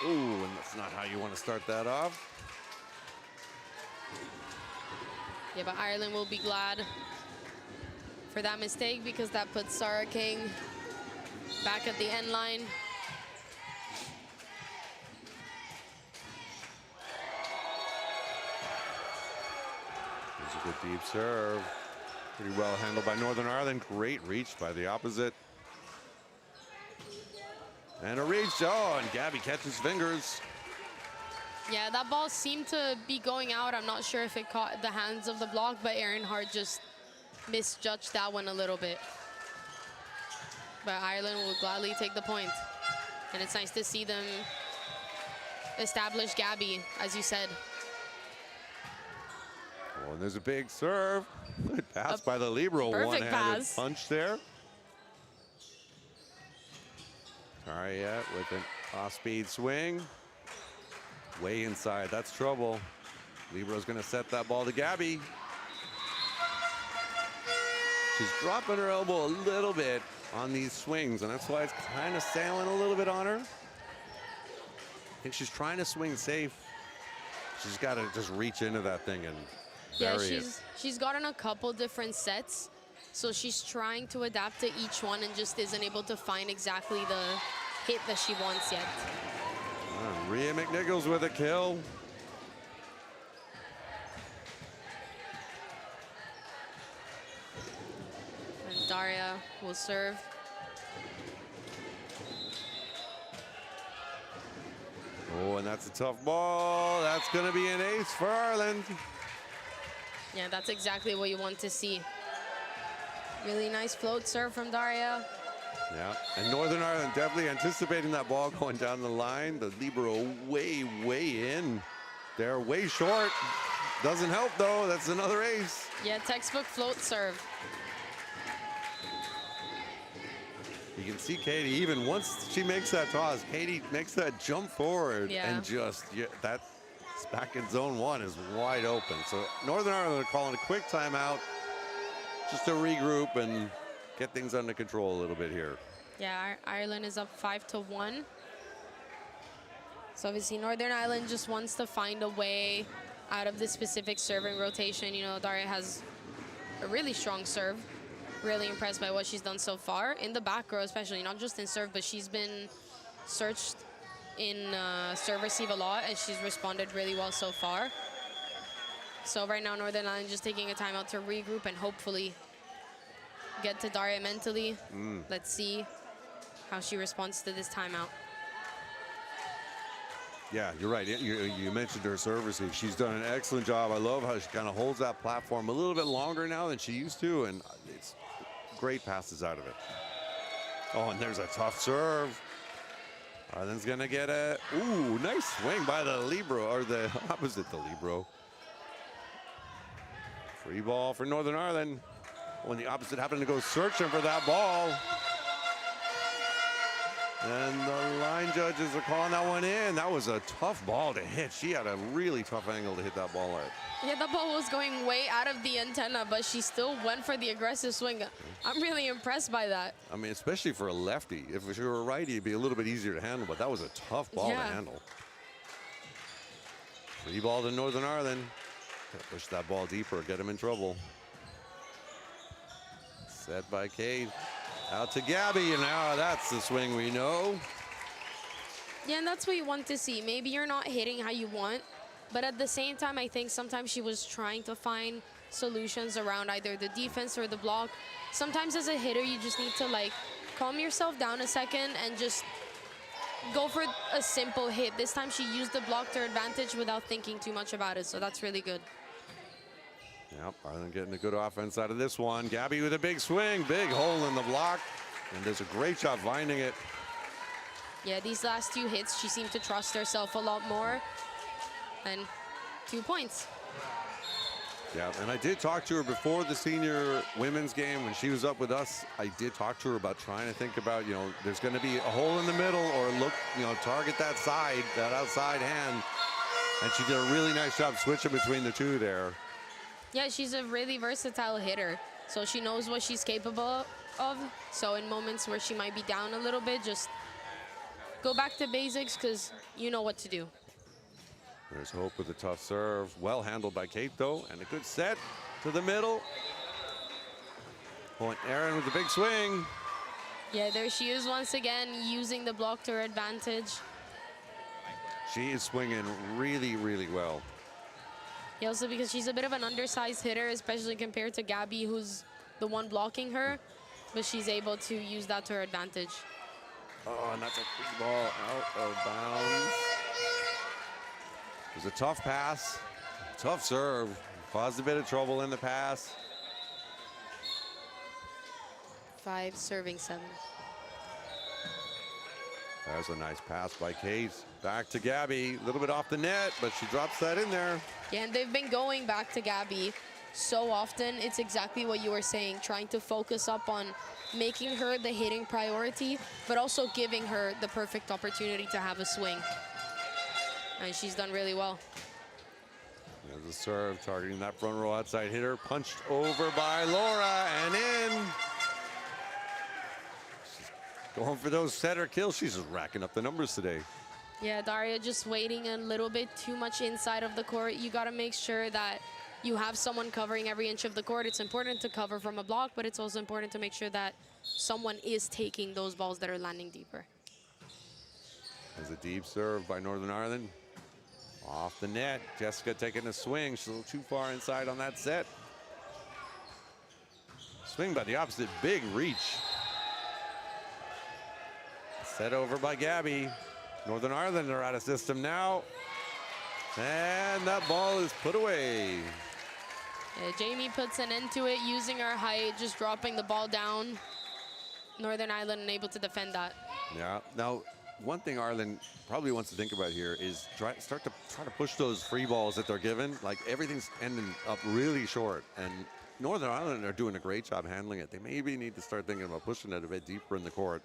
Ooh, and that's not how you want to start that off. Yeah, but Ireland will be glad for that mistake because that puts Sarah King back at the end line. There's a good deep serve. Pretty well handled by Northern Ireland. Great reach by the opposite. And a reach. Oh, and Gabby catches fingers. Yeah, that ball seemed to be going out. I'm not sure if it caught the hands of the block, but Erin Hart just misjudged that one a little bit. But Ireland will gladly take the point. And it's nice to see them establish Gabby, as you said. Oh, and there's a big serve. Good pass by the libero. Perfect One-handed pass. punch there. Daria with an off-speed swing. Way inside. That's trouble. Libero's going to set that ball to Gabby. She's dropping her elbow a little bit on these swings, and that's why it's kind of sailing a little bit on her. I think she's trying to swing safe. She's got to just reach into that thing and bury it. She's gotten a couple different sets, so she's trying to adapt to each one and just isn't able to find exactly the hit that she wants yet. Rhea McNichols with a kill. And Daria will serve. Oh, and that's a tough ball. That's going to be an ace for Ireland. Yeah, that's exactly what you want to see. Really nice float serve from Daria. Yeah, and Northern Ireland definitely anticipating that ball going down the line. The libero way in. They're way short. Doesn't help though. That's another ace. Yeah, textbook float serve. You can see Katie, even once she makes that toss, Katie makes that jump forward and just, that's back in zone one is wide open. So Northern Ireland are calling a quick timeout just to regroup and get things under control a little bit here. Yeah, Ireland is up 5-1. So obviously Northern Ireland just wants to find a way out of this specific serving rotation. You know, Daria has a really strong serve. Really impressed by what she's done so far in the back row, especially not just in serve, but she's been searched in serve receive a lot, and she's responded really well so far. So right now Northern Ireland just taking a timeout to regroup and hopefully get to Daria mentally. Let's see how she responds to this timeout. Yeah, you're right. You mentioned her serve receive. She's done an excellent job. I love how she kind of holds that platform a little bit longer now than she used to, and it's great passes out of it. Oh, and there's a tough serve. Ireland's gonna get a, ooh, nice swing by the libero, or the opposite the libero. Free ball for Northern Ireland. When the opposite happened to go searching for that ball. And the line judges are calling that one in. That was a tough ball to hit. She had a really tough angle to hit that ball at. Yeah, the ball was going way out of the antenna, but she still went for the aggressive swing. I'm really impressed by that. I mean, especially for a lefty. If she were a righty, it'd be a little bit easier to handle, but that was a tough ball to handle. Free ball to Northern Ireland. Gotta push that ball deeper, get them in trouble. Set by Kate. Out to Gabby, and now that's the swing we know. Yeah, and that's what you want to see. Maybe you're not hitting how you want, but at the same time, I think sometimes she was trying to find solutions around either the defense or the block. Sometimes as a hitter, you just need to like calm yourself down a second and just go for a simple hit. This time she used the block to her advantage without thinking too much about it, so that's really good. Yep, Ireland getting a good offense out of this one. Gabby with a big swing, big hole in the block, and does a great job finding it. Yeah, these last 2 hits, she seemed to trust herself a lot more, and 2 points. Yeah, and I did talk to her before the senior women's game when she was up with us. I did talk to her about trying to think about, you know, there's going to be a hole in the middle or look, you know, target that side, that outside hand. And she did a really nice job switching between the two there. Yeah, she's a really versatile hitter, so she knows what she's capable of. So in moments where she might be down a little bit, just go back to basics because you know what to do. There's Hope with a tough serve. Well handled by Kate, though, and a good set to the middle. Point Aaron with a big swing. Yeah, there she is once again, using the block to her advantage. She is swinging really, really well. Yeah, also because she's a bit of an undersized hitter, especially compared to Gabby, who's the one blocking her, but she's able to use that to her advantage. Oh, and that's a free ball out of bounds. It was a tough pass, tough serve, caused a bit of trouble in the pass. 5, serving 7. There's a nice pass by Kate. Back to Gabby, a little bit off the net, but she drops that in there. Yeah, and they've been going back to Gabby so often. It's exactly what you were saying, trying to focus up on making her the hitting priority, but also giving her the perfect opportunity to have a swing. And she's done really well. There's a serve targeting that front row outside hitter. Punched over by Laura and in. She's going for those setter kills. She's just racking up the numbers today. Yeah, Daria just waiting a little bit too much inside of the court. You got to make sure that you have someone covering every inch of the court. It's important to cover from a block, but it's also important to make sure that someone is taking those balls that are landing deeper. There's a deep serve by Northern Ireland. Off the net, Jessica taking a swing. She's a little too far inside on that set. Swing by the opposite, big reach. Set over by Gabby. Northern Ireland are out of system now. And that ball is put away. Yeah, Jamie puts an end to it using her height, just dropping the ball down. Northern Ireland unable to defend that. Yeah, now one thing Ireland probably wants to think about here is start to push those free balls that they're given. Like everything's ending up really short, and Northern Ireland are doing a great job handling it. They maybe need to start thinking about pushing it a bit deeper in the court.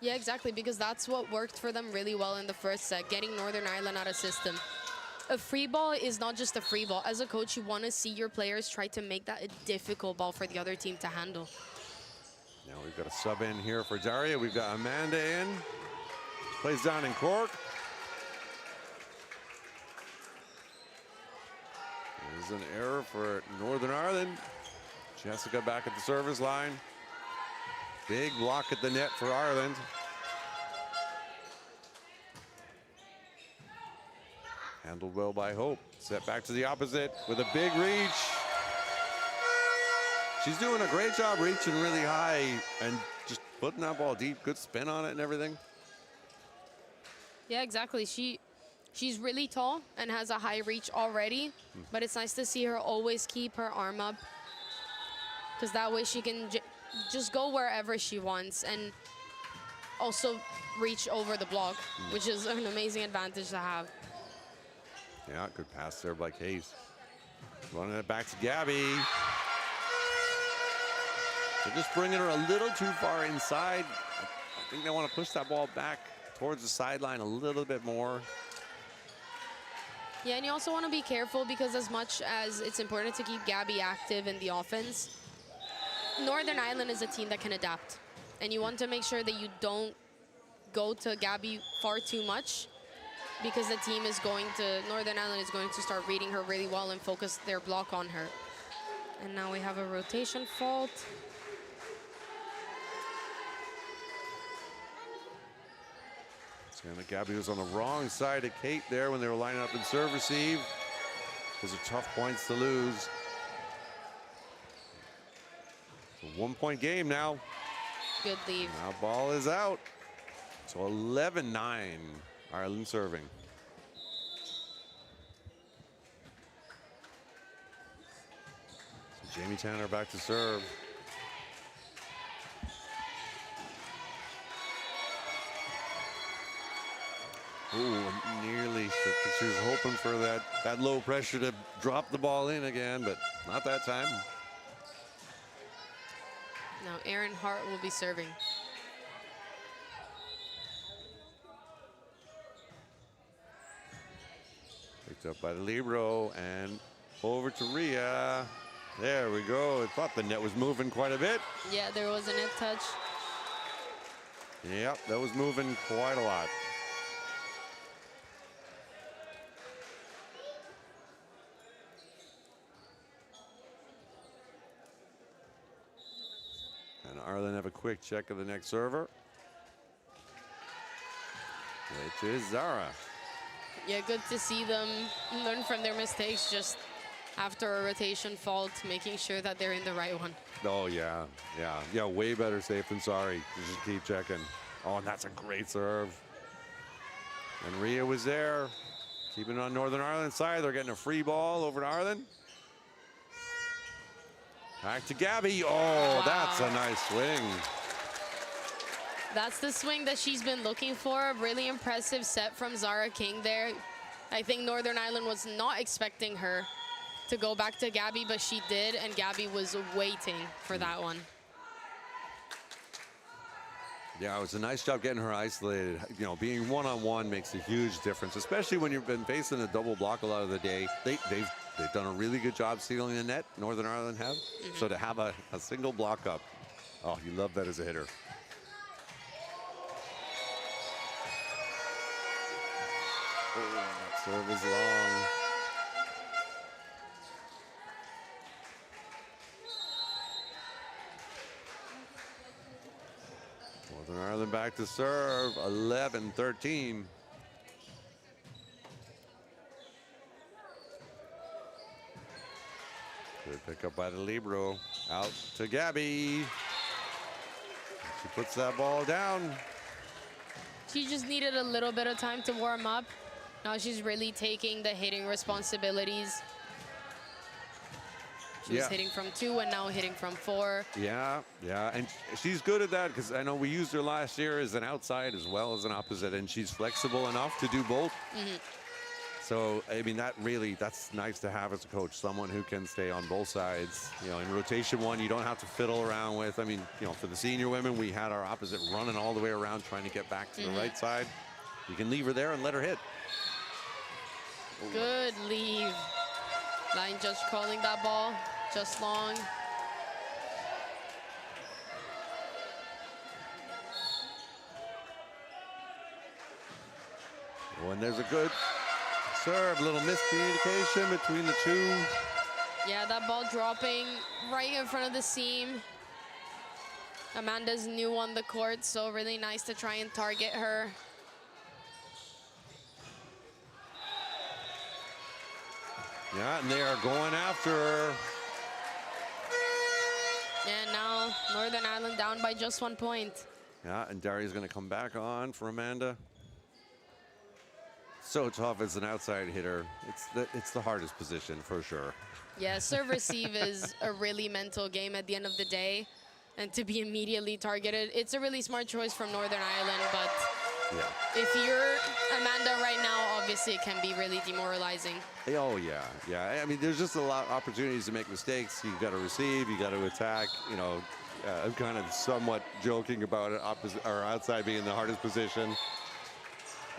Yeah, exactly, because that's what worked for them really well in the first set, getting Northern Ireland out of system. A free ball is not just a free ball. As a coach, you want to see your players try to make that a difficult ball for the other team to handle. Now we've got a sub in here for Daria. We've got Amanda in. Plays down in Cork. There's an error for Northern Ireland. Jessica back at the service line. Big block at the net for Ireland. Handled well by Hope. Set back to the opposite with a big reach. She's doing a great job reaching really high and just putting that ball deep. Good spin on it and everything. Yeah, exactly. She's really tall and has a high reach already, but it's nice to see her always keep her arm up, because that way she can just go wherever she wants and also reach over the block, which is an amazing advantage to have. Yeah, good pass there by Case. Running it back to Gabby. They're just bringing her a little too far inside. I think they want to push that ball back towards the sideline a little bit more. Yeah, and you also want to be careful, because as much as it's important to keep Gabby active in the offense, Northern Ireland is a team that can adapt. And you want to make sure that you don't go to Gabby far too much, because the team is going to, Northern Ireland is going to start reading her really well and focus their block on her. And now we have a rotation fault. And Gabby was on the wrong side of Kate there when they were lining up in serve receive. Those are tough points to lose. It's a 1-point game now. Good leave. Now ball is out. So 11-9, Ireland serving. So Jamie Tanner back to serve. Ooh, nearly. She was hoping for that low pressure to drop the ball in again, but not that time. Now Erin Hart will be serving. Picked up by the libero and over to Rhea. There we go. I thought the net was moving quite a bit. Yeah, there was a net touch. Yep, that was moving quite a lot. And Ireland have a quick check of the next server, which is Zara. Yeah, good to see them learn from their mistakes just after a rotation fault, making sure that they're in the right one. Oh, yeah, way better safe than sorry. You just keep checking. Oh, and that's a great serve. And Rhea was there, keeping it on Northern Ireland's side. They're getting a free ball over to Ireland. Back to Gabby. Oh, wow. That's a nice swing. That's the swing that she's been looking for. Really impressive set from Zara King there. I think Northern Ireland was not expecting her to go back to Gabby, but she did, and Gabby was waiting for that one. Yeah, it was a nice job getting her isolated. You know, being one-on-one makes a huge difference, especially when you've been facing a double block a lot of the day. They've done a really good job sealing the net, Northern Ireland have. So to have a single block up, oh, you love that as a hitter. Oh, that serve is long. Northern Ireland back to serve, 11-13. Good pick up by the libero. Out to Gabby. She puts that ball down. She just needed a little bit of time to warm up. Now she's really taking the hitting responsibilities. She was hitting from 2 and now hitting from 4. Yeah, and she's good at that because I know we used her last year as an outside as well as an opposite, and she's flexible enough to do both. So, I mean, that's nice to have as a coach, someone who can stay on both sides. You know, in rotation 1, you don't have to fiddle around with. I mean, you know, for the senior women, we had our opposite running all the way around trying to get back to the right side. You can leave her there and let her hit. Good leave. Line judge calling that ball just long. Oh, and there's a good serve, little miscommunication between the two. Yeah, that ball dropping right in front of the seam. Amanda's new on the court, so really nice to try and target her. Yeah, and they are going after her. And now Northern Ireland down by just 1 point. Yeah, and Daria's going to come back on for Amanda. So tough as an outside hitter. It's the hardest position for sure. Yeah, serve receive is a really mental game at the end of the day. And to be immediately targeted, it's a really smart choice from Northern Ireland, but if you're Amanda right now, obviously it can be really demoralizing. Oh, yeah. I mean, there's just a lot of opportunities to make mistakes. You've got to receive, you got to attack. You know, I'm kind of somewhat joking about it, outside being the hardest position.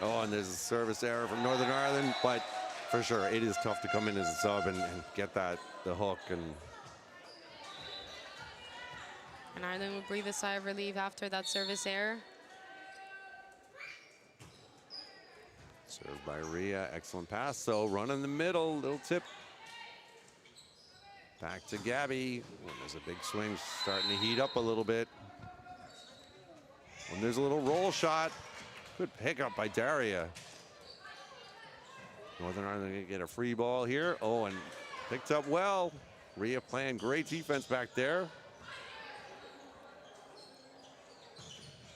Oh, and there's a service error from Northern Ireland, but for sure, it is tough to come in as a sub and get the hook. And Ireland will breathe a sigh of relief after that service error. Served by Rhea, excellent pass. So run in the middle, little tip. Back to Gabby. When there's a big swing, starting to heat up a little bit. When there's a little roll shot, Good pickup by Daria. Northern Ireland gonna get a free ball here. Oh, and picked up well. Rhea playing great defense back there.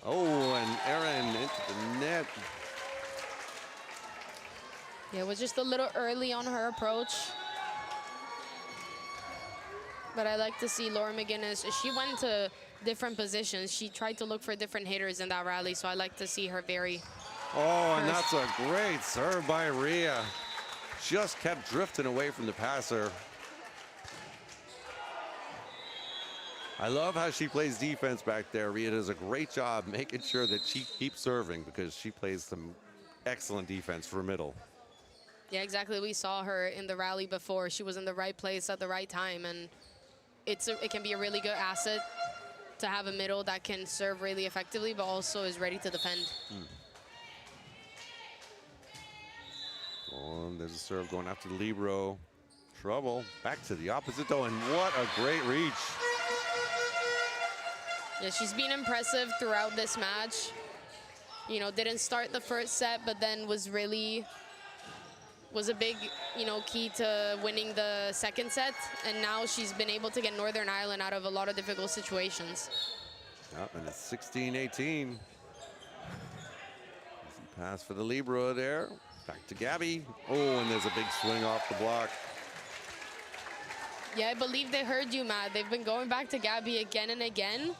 Oh, and Erin into the net. Yeah, it was just a little early on her approach. But I like to see Laura McGinnis. She went to different positions. She tried to look for different hitters in that rally, so I like to see her very... Oh, and that's a great serve by Rhea. Just kept drifting away from the passer. I love how she plays defense back there. Rhea does a great job making sure that she keeps serving because she plays some excellent defense for middle. Yeah, exactly. We saw her in the rally before. She was in the right place at the right time, and it can be a really good asset to have a middle that can serve really effectively, but also is ready to defend. Oh, and there's a serve going after the libero. Trouble. Back to the opposite, though, and what a great reach. Yeah, she's been impressive throughout this match. You know, didn't start the first set, but then was a big, key to winning the second set. And now she's been able to get Northern Ireland out of a lot of difficult situations. Yep, and it's 16-18. Easy pass for the libero there. Back to Gabby. Oh, and there's a big swing off the block. Yeah, I believe they heard you, Matt. They've been going back to Gabby again and again.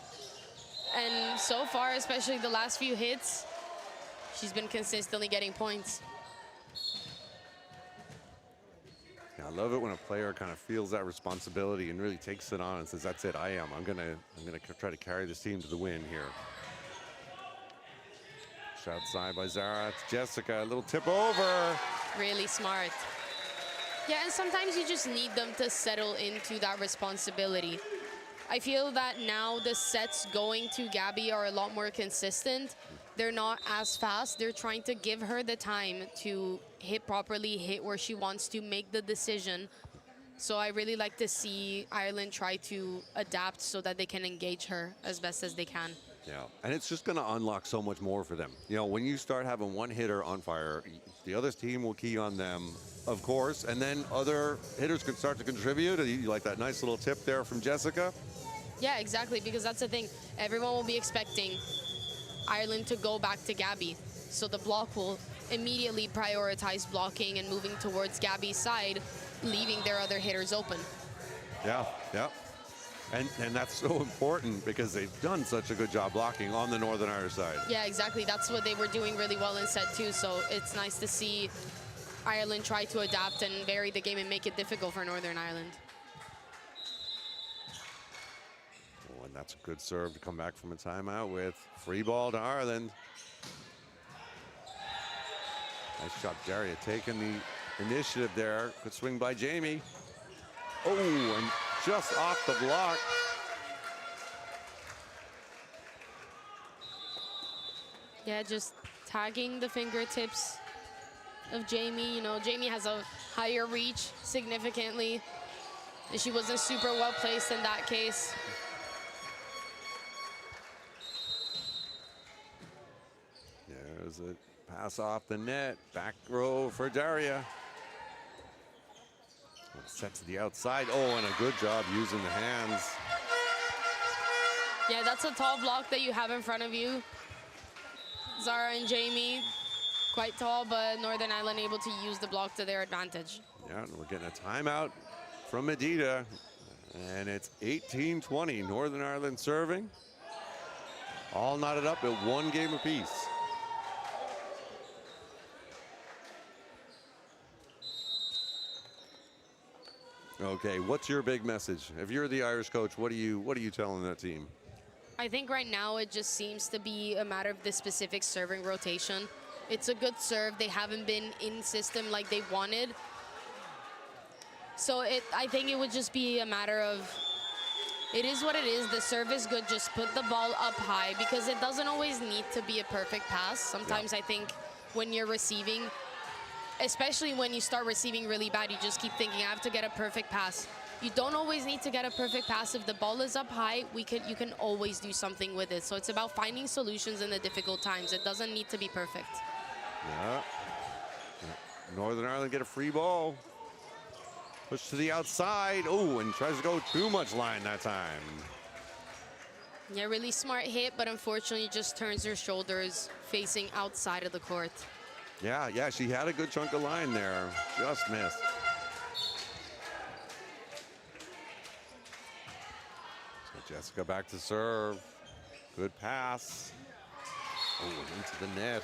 And so far, especially the last few hits, she's been consistently getting points. Yeah, I love it when a player kind of feels that responsibility and really takes it on and says, "That's it. I'm gonna try to carry this team to the win here." Outside by Zara. It's Jessica. A little tip over. Really smart. Yeah, and sometimes you just need them to settle into that responsibility. I feel that now the sets going to Gabby are a lot more consistent. They're not as fast. They're trying to give her the time to hit properly, hit where she wants to, make the decision. So I really like to see Ireland try to adapt so that they can engage her as best as they can. Yeah, and it's just going to unlock so much more for them. When you start having one hitter on fire, the other team will key on them, of course, and then other hitters can start to contribute. You like that nice little tip there from Jessica? Yeah, exactly, because that's the thing. Everyone will be expecting Ireland to go back to Gabby, so the block will immediately prioritize blocking and moving towards Gabby's side, leaving their other hitters open. Yeah. And that's so important because they've done such a good job blocking on the Northern Irish side. Yeah, exactly. That's what they were doing really well in set two. So it's nice to see Ireland try to adapt and vary the game and make it difficult for Northern Ireland. Oh, and that's a good serve to come back from a timeout with. Free ball to Ireland. Nice shot, Daria taking the initiative there. Good swing by Jamie. Oh, and just off the block. Yeah, just tagging the fingertips of Jamie. Jamie has a higher reach significantly, and she wasn't super well placed in that case. There's a pass off the net. Back row for Daria. Set to the outside. Oh, and a good job using the hands. Yeah, that's a tall block that you have in front of you. Zara and Jamie, quite tall, but Northern Ireland able to use the block to their advantage. Yeah, and we're getting a timeout from Medina. And it's 18-20. Northern Ireland serving. All knotted up at one game apiece. Okay, what's your big message? If you're the Irish coach, what are you telling that team? I think right now it just seems to be a matter of the specific serving rotation. It's a good serve. They haven't been in system like they wanted. So I think it would just be a matter of, it is what it is. The serve is good. Just put the ball up high because it doesn't always need to be a perfect pass. Sometimes I think when you're receiving, especially when you start receiving really bad, you just keep thinking, I have to get a perfect pass. you don't always need to get a perfect pass. If the ball is up high, you can always do something with it. So it's about finding solutions in the difficult times. It doesn't need to be perfect. Yeah. Northern Ireland get a free ball. Push to the outside. Oh, and tries to go too much line that time. Yeah, really smart hit, but unfortunately just turns her shoulders facing outside of the court. Yeah, she had a good chunk of line there. Just missed. So Jessica back to serve. Good pass. Oh, into the net.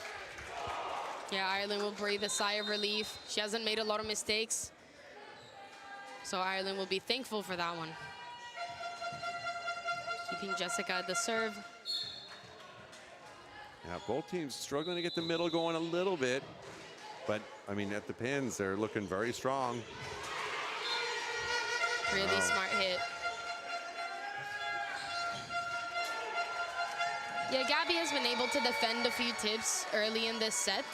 Yeah, Ireland will breathe a sigh of relief. She hasn't made a lot of mistakes. So Ireland will be thankful for that one. Keeping Jessica at the serve. Yeah, both teams struggling to get the middle going a little bit. But, I mean, at the pins, they're looking very strong. Really smart hit. Yeah, Gabby has been able to defend a few tips early in this set.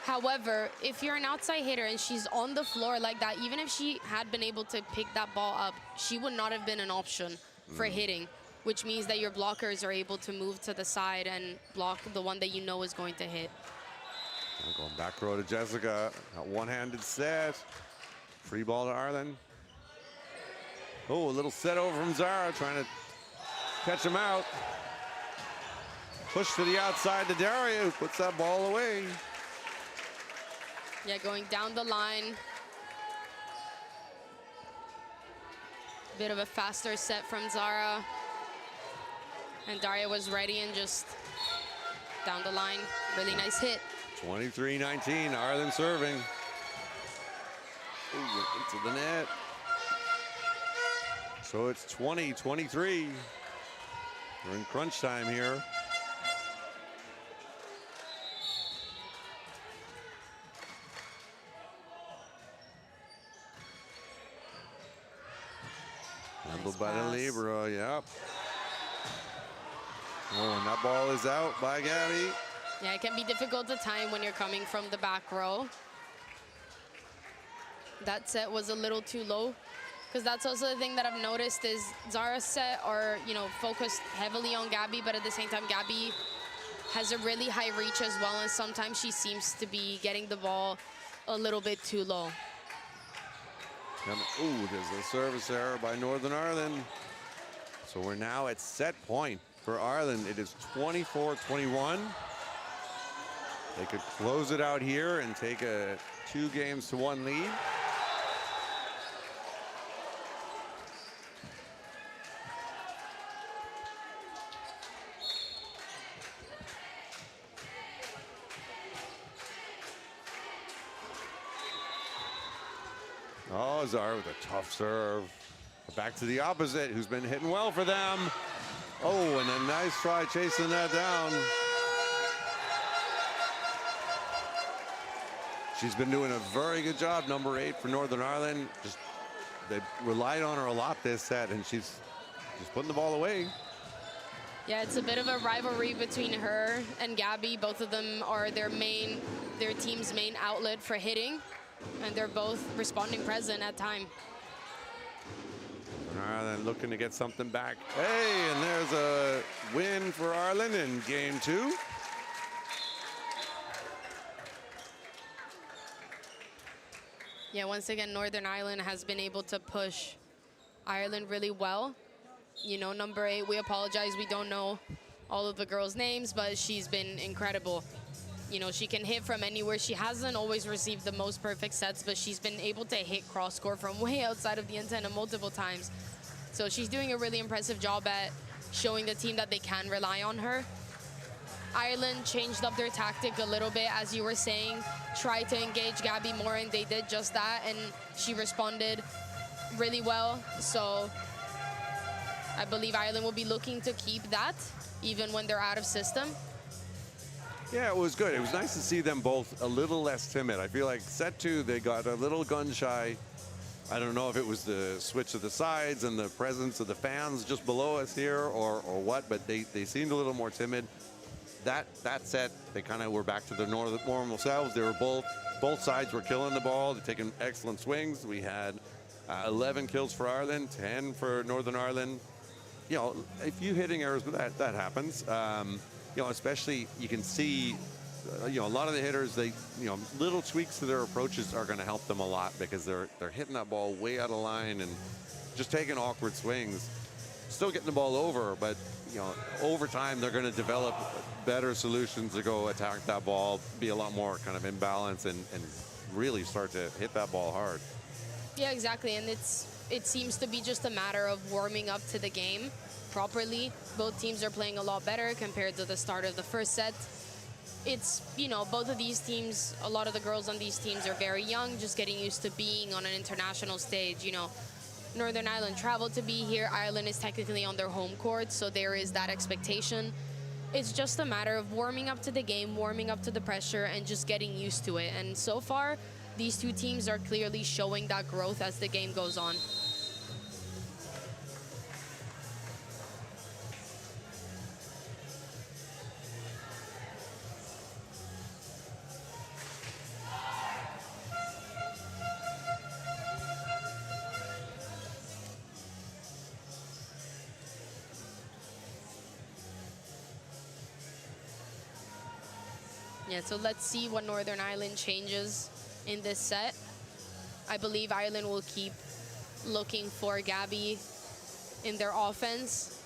However, if you're an outside hitter and she's on the floor like that, even if she had been able to pick that ball up, she would not have been an option for hitting, which means that your blockers are able to move to the side and block the one that you know is going to hit. Going back row to Jessica. A one-handed set. Free ball to Ireland. Oh, a little set over from Zara, trying to catch him out. Push to the outside to Daria, who puts that ball away. Yeah, going down the line. Bit of a faster set from Zara. And Daria was ready and just down the line. Really nice hit. 23-19, Ireland serving. Ooh, into the net. So it's 20-23. We're in crunch time here. Handled by the libero, yep. Oh, and that ball is out by Gabby. Yeah, it can be difficult to time when you're coming from the back row. That set was a little too low, because that's also the thing that I've noticed is Zara's set are, focused heavily on Gabby, but at the same time, Gabby has a really high reach as well, and sometimes she seems to be getting the ball a little bit too low. Ooh, there's a service error by Northern Ireland. So we're now at set point for Ireland. It is 24-21. They could close it out here and take a 2-1 lead. Oh, Zara with a tough serve. Back to the opposite, who's been hitting well for them. Oh, and a nice try chasing that down. She's been doing a very good job, number 8 for Northern Ireland. They relied on her a lot this set, and she's putting the ball away. Yeah, it's a bit of a rivalry between her and Gabby. Both of them are their team's main outlet for hitting, and they're both responding present at time. Ireland looking to get something back. Hey, and there's a win for Ireland in game 2. Yeah, once again, Northern Ireland has been able to push Ireland really well. Number 8, we apologize, we don't know all of the girls' names, but she's been incredible. She can hit from anywhere. She hasn't always received the most perfect sets, but she's been able to hit cross-court from way outside of the antenna multiple times. So she's doing a really impressive job at showing the team that they can rely on her. Ireland changed up their tactic a little bit, as you were saying, tried to engage Gabby more, and they did just that, and she responded really well. So I believe Ireland will be looking to keep that, even when they're out of system. Yeah, it was good. It was nice to see them both a little less timid. I feel like set 2, they got a little gun shy. I don't know if it was the switch of the sides and the presence of the fans just below us here or what, but they seemed a little more timid. That set, they kind of were back to their normal selves. They were both sides were killing the ball. They're taking excellent swings. We had 11 kills for Ireland, 10 for Northern Ireland. You know, a few hitting errors, but that happens. You know, especially you can see, you know, a lot of the hitters, they, you know, little tweaks to their approaches are going to help them a lot because they're hitting that ball way out of line and just taking awkward swings. Still getting the ball over, but you know, over time they're going to develop better solutions to go attack that ball, be a lot more kind of in balance, and really start to hit that ball hard. Yeah, exactly, and it seems to be just a matter of warming up to the game properly. Both teams are playing a lot better compared to the start of the first set. It's, you know, both of these teams, a lot of the girls on these teams are very young, just getting used to being on an international stage. You know, Northern Ireland traveled to be here. Ireland is technically on their home court, so there is that expectation. It's just a matter of warming up to the game, warming up to the pressure, and just getting used to it. And so far, these two teams are clearly showing that growth as the game goes on. Yeah, so let's see what Northern Ireland changes in this set. I believe Ireland will keep looking for Gabby in their offense.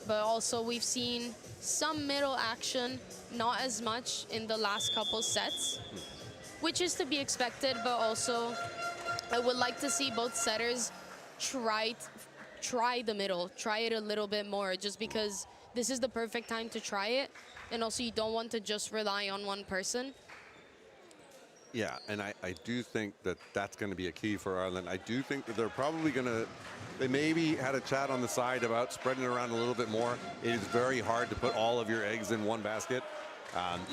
But also we've seen some middle action, not as much in the last couple sets, which is to be expected, but also I would like to see both setters try the middle, try it a little bit more, just because this is the perfect time to try it. And also you don't want to just rely on one person. Yeah, and I do think that that's going to be a key for Ireland. I do think that they're probably going to, they maybe had a chat on the side about spreading it around a little bit more. It is very hard to put all of your eggs in one basket.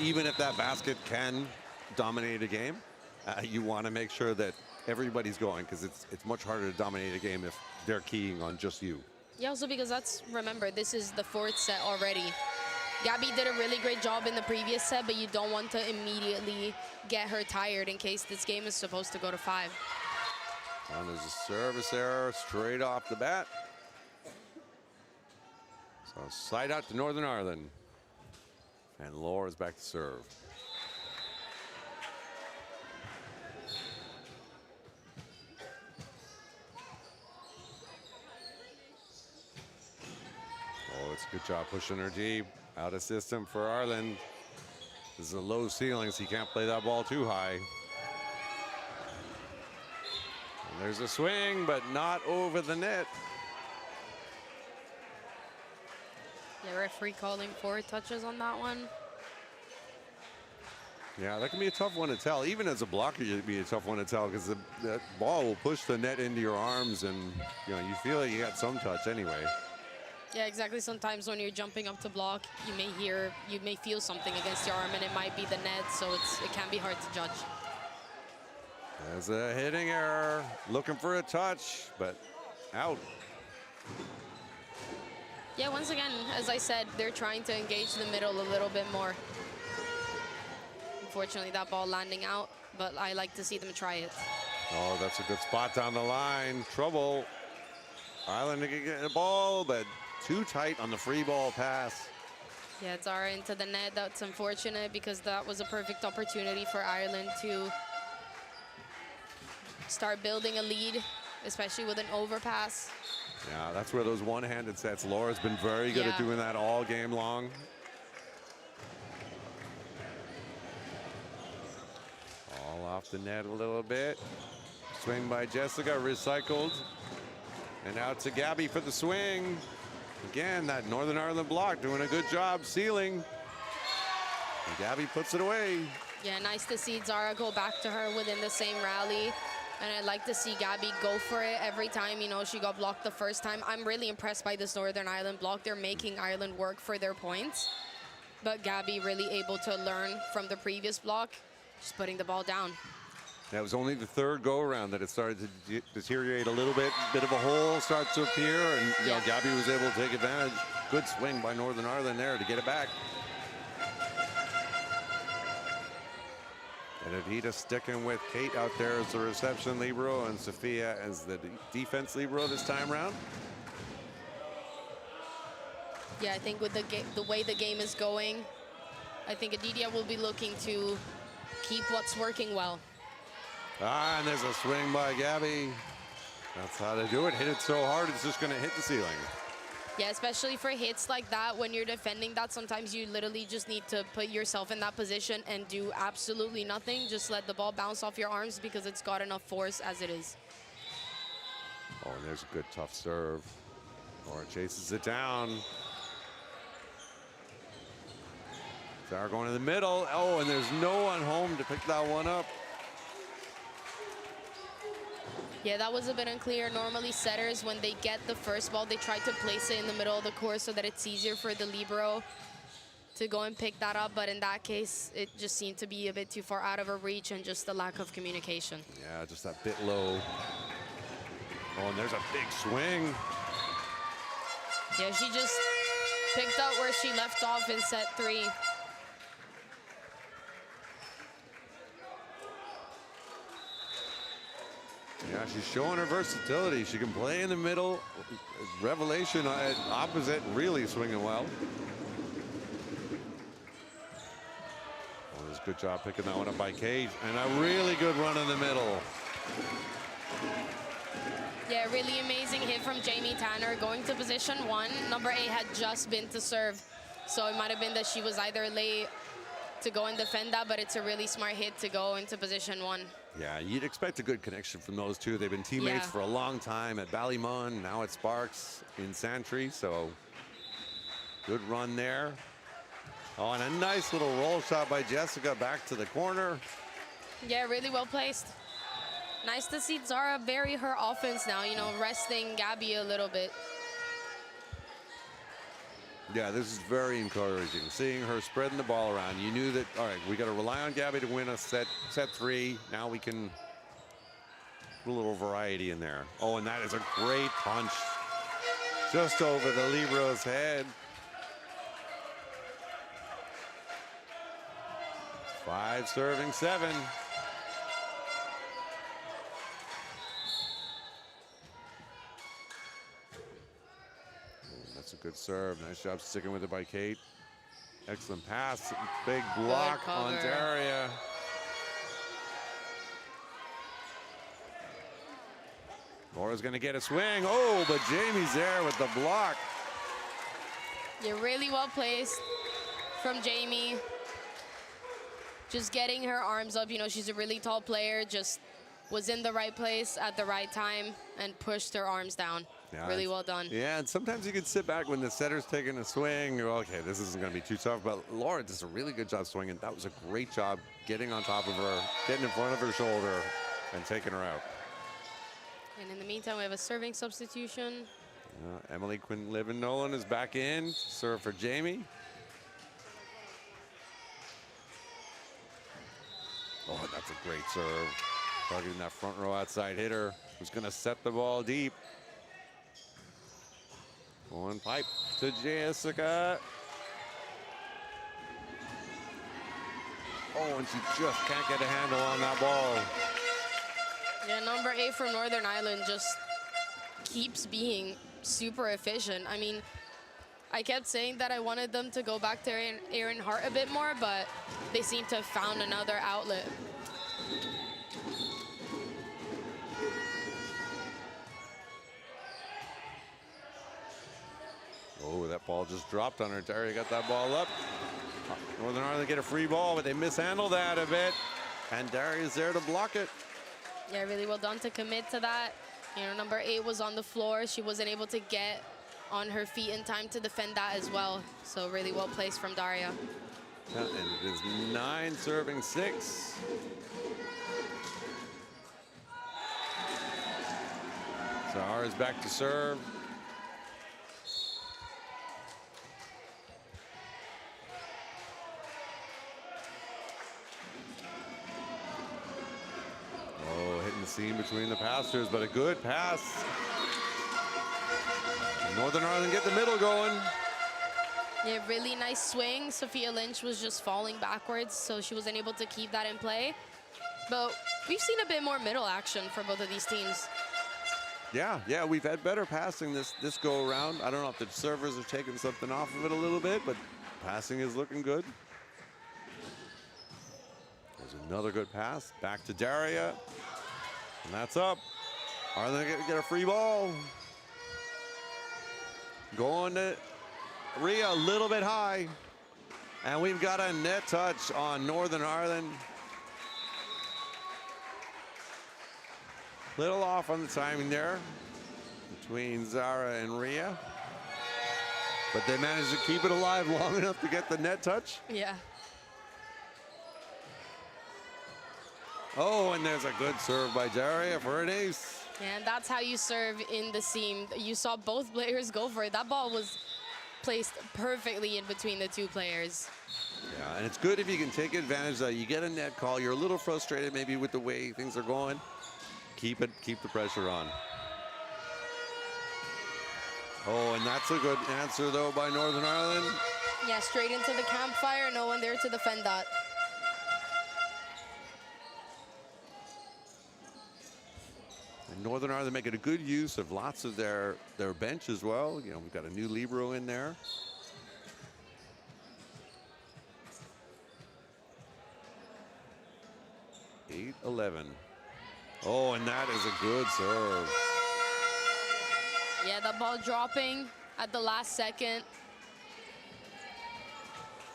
Even if that basket can dominate a game, you want to make sure that everybody's going, because it's much harder to dominate a game if they're keying on just you. Yeah, also because remember, this is the fourth set already. Gabby did a really great job in the previous set, but you don't want to immediately get her tired in case this game is supposed to go to 5. And there's a service error straight off the bat. So side out to Northern Ireland. And Laura's back to serve. Oh, it's a good job pushing her deep. Out of system for Ireland. This is a low ceiling, so you can't play that ball too high. And there's a swing, but not over the net. The referee calling 4 touches on that one. Yeah, that can be a tough one to tell. Even as a blocker, it'd be a tough one to tell, because that ball will push the net into your arms, and you know, you feel like you got some touch anyway. Yeah, exactly. Sometimes when you're jumping up to block, you may feel something against your arm, and it might be the net, so it can be hard to judge. There's a hitting error, looking for a touch, but out. Yeah, once again, as I said, they're trying to engage the middle a little bit more. Unfortunately, that ball landing out, but I like to see them try it. Oh, that's a good spot down the line. Trouble. Ireland can get the ball, but too tight on the free ball pass. Yeah, it's Zara into the net. That's unfortunate, because that was a perfect opportunity for Ireland to start building a lead, especially with an overpass. Yeah, that's where those one-handed sets. Laura's been very good at doing that all game long. All off the net a little bit. Swing by Jessica, recycled. And out to Gabby for the swing. Again, that Northern Ireland block doing a good job sealing. And Gabby puts it away. Yeah, nice to see Zara go back to her within the same rally. And I'd like to see Gabby go for it every time, you know, she got blocked the first time. I'm really impressed by this Northern Ireland block. They're making Ireland work for their points. But Gabby really able to learn from the previous block, just putting the ball down. That was only the third go-around that it started to deteriorate a little bit. Bit of a hole starts to appear, and you know, Gabby was able to take advantage. Good swing by Northern Ireland there to get it back. And Adita sticking with Kate out there as the reception libero and Sophia as the defense libero this time around. Yeah, I think with the way the game is going, I think Adidia will be looking to keep what's working well. Ah, and there's a swing by Gabby. That's how to do it. Hit it so hard, it's just going to hit the ceiling. Yeah, especially for hits like that, when you're defending that, sometimes you literally just need to put yourself in that position and do absolutely nothing. Just let the ball bounce off your arms because it's got enough force as it is. Oh, and there's a good tough serve. Laura chases it down. Zara going to the middle. Oh, and there's no one home to pick that one up. Yeah, that was a bit unclear. Normally setters, when they get the first ball, they try to place it in the middle of the court so that it's easier for the libero to go and pick that up. But in that case, it just seemed to be a bit too far out of her reach and just the lack of communication. Yeah, just that bit low. Oh, and there's a big swing. Yeah, she just picked up where she left off in set 3. Yeah, she's showing her versatility. She can play in the middle. Revelation at opposite, really swinging well. Oh, it was a good job picking that one up by Kate. And a really good run in the middle. Yeah, really amazing hit from Jamie Tanner going to position 1. Number 8 had just been to serve. So it might have been that she was either late to go and defend that, but it's a really smart hit to go into position 1. Yeah, you'd expect a good connection from those two. They've been teammates for a long time at Ballymun, now at Sparks in Santry, so good run there. Oh, and a nice little roll shot by Jessica back to the corner. Yeah, really well placed. Nice to see Zara vary her offense now, you know, resting Gabby a little bit. Yeah, this is very encouraging. Seeing her spreading the ball around. You knew that, all right, we got to rely on Gabby to win a set 3. Now we can put a little variety in there. Oh, and that is a great punch. Just over the libero's head. 5 serving 7. That's a good serve. Nice job sticking with it by Kate. Excellent pass. Big block on Daria. Laura's going to get a swing. Oh, but Jamie's there with the block. Yeah, really well placed from Jamie. Just getting her arms up. You know, she's a really tall player. Just was in the right place at the right time and pushed her arms down. Yeah, really well done. Yeah, and sometimes you can sit back when the setter's taking a swing. You're, okay, this isn't going to be too tough. But Laura does a really good job swinging. That was a great job getting on top of her, getting in front of her shoulder, and taking her out. And in the meantime, we have a serving substitution. Emily Quinn-Liven-Nolan is back in. Serve for Jamie. Oh, that's a great serve. Targeting that front row outside hitter who's going to set the ball deep. One pipe to Jessica. Oh, and she just can't get a handle on that ball. Yeah, number 8 from Northern Ireland just keeps being super efficient. I mean, I kept saying that I wanted them to go back to Erin Hart a bit more, but they seem to have found another outlet. Oh, that ball just dropped on her. Terry got that ball up. Northern Ireland get a free ball, but they mishandle that a bit. And Daria's there to block it. Yeah, really well done to commit to that. You know, number 8 was on the floor. She wasn't able to get on her feet in time to defend that as well. So really well placed from Daria. Yeah, and it is 9 serving 6. Zara's back to serve. Seam between the passers, but a good pass. Northern Ireland get the middle going. Yeah, really nice swing. Sophia Lynch was just falling backwards, so she wasn't able to keep that in play. But we've seen a bit more middle action for both of these teams. Yeah, we've had better passing this go around. I don't know if the servers are taking something off of it a little bit, but passing is looking good. There's another good pass. Back to Daria. And that's up. Are they going to get a free ball? Going to Rhea a little bit high. And we've got a net touch on Northern Ireland. Little off on the timing there between Zara and Rhea. But they managed to keep it alive long enough to get the net touch. Yeah. Oh, and there's a good serve by Daria for an ace. And that's how you serve in the seam. You saw both players go for it. That ball was placed perfectly in between the two players. Yeah, and it's good if you can take advantage that you get a net call. You're a little frustrated maybe with the way things are going. Keep the pressure on. Oh, and that's a good answer though by Northern Ireland. Yeah, straight into the campfire. No one there to defend that. And Northern Ireland making a good use of lots of their bench as well. You know, we've got a new libero in there. Eight, 11. Oh, and that is a good serve. Yeah, that ball dropping at the last second.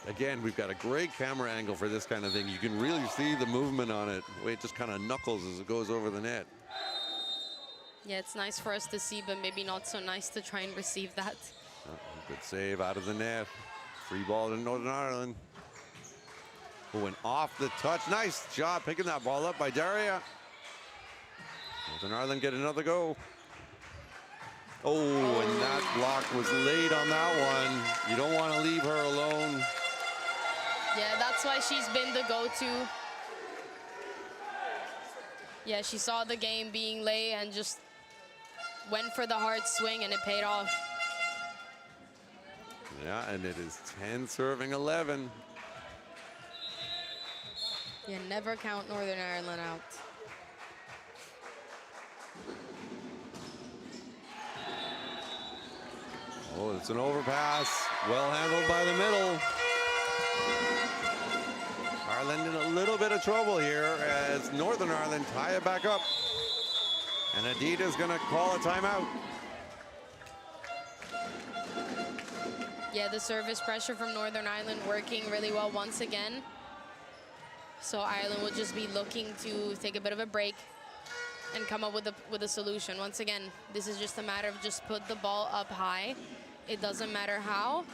Again, we've got a great camera angle for this kind of thing. You can really see the movement on it. The way it just kind of knuckles as it goes over the net. Yeah, it's nice for us to see, but maybe not so nice to try and receive that. Oh, good save out of the net. Free ball to Northern Ireland. Oh, and off the touch. Nice job picking that ball up by Daria. Northern Ireland get another go. Oh, and that block was late on that one. You don't want to leave her alone. Yeah, that's why she's been the go-to. Yeah, she saw the game being late and just went for the hard swing, and it paid off. Yeah, and it is 10 serving 11. Yeah, never count Northern Ireland out. Oh, it's an overpass. Well handled by the middle. Ireland in a little bit of trouble here as Northern Ireland tie it back up. And Adita's going to call a timeout. Yeah, the service pressure from Northern Ireland working really well once again. So Ireland will just be looking to take a bit of a break and come up with a solution. Once again, this is just a matter of just put the ball up high. It doesn't matter how.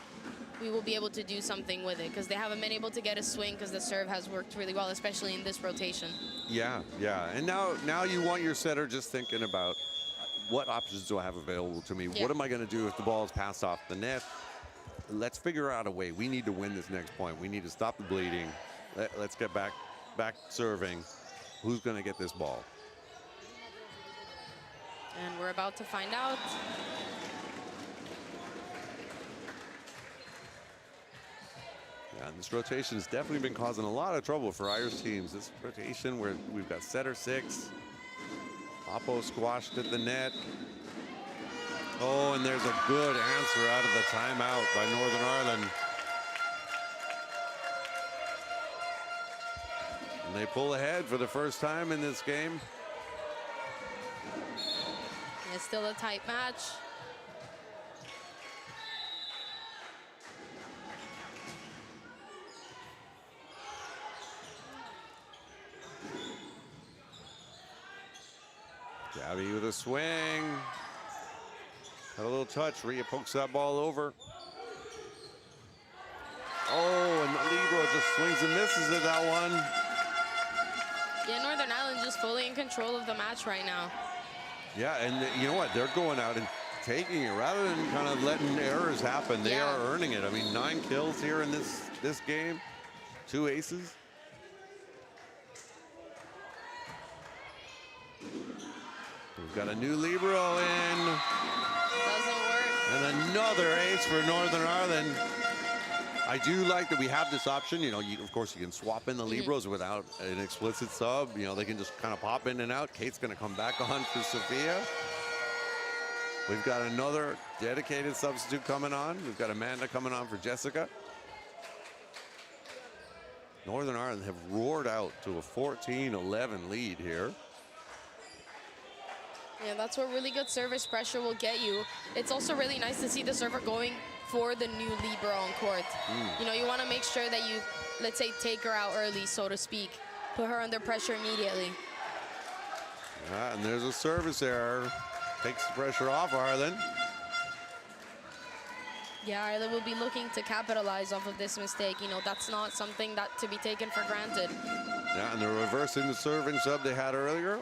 We will be able to do something with it because they haven't been able to get a swing because the serve has worked really well, especially in this rotation. Yeah. And now you want your setter just thinking about what options do I have available to me? Yeah. What am I going to do if the ball is passed off the net? Let's figure out a way. We need to win this next point. We need to stop the bleeding. Let's get back serving. Who's going to get this ball? And we're about to find out. Yeah, and this rotation has definitely been causing a lot of trouble for Irish teams. This rotation where we've got setter 6. Oppo squashed at the net. Oh, and there's a good answer out of the timeout by Northern Ireland. And they pull ahead for the first time in this game. It's still a tight match. Gabby with a swing. Had a little touch. Rhea pokes that ball over. Oh, and the libero just swings and misses at that one. Yeah, Northern Ireland just fully in control of the match right now. Yeah, and you know what? They're going out and taking it rather than kind of letting errors happen. They are earning it. I mean, 9 kills here in this game, 2 aces. We've got a new libero in. Doesn't work. And another ace for Northern Ireland. I do like that we have this option. You know, of course, you can swap in the Libros without an explicit sub. You know, they can just kind of pop in and out. Kate's going to come back on for Sophia. We've got another dedicated substitute coming on. We've got Amanda coming on for Jessica. Northern Ireland have roared out to a 14-11 lead here. Yeah, that's what really good service pressure will get you. It's also really nice to see the server going for the new libero on court. You know, you want to make sure that you, let's say, take her out early, so to speak. Put her under pressure immediately. Yeah, and there's a service error. Takes the pressure off Ireland. Yeah, Ireland will be looking to capitalize off of this mistake. You know, that's not something that to be taken for granted. Yeah, and they're reversing the serving sub they had earlier.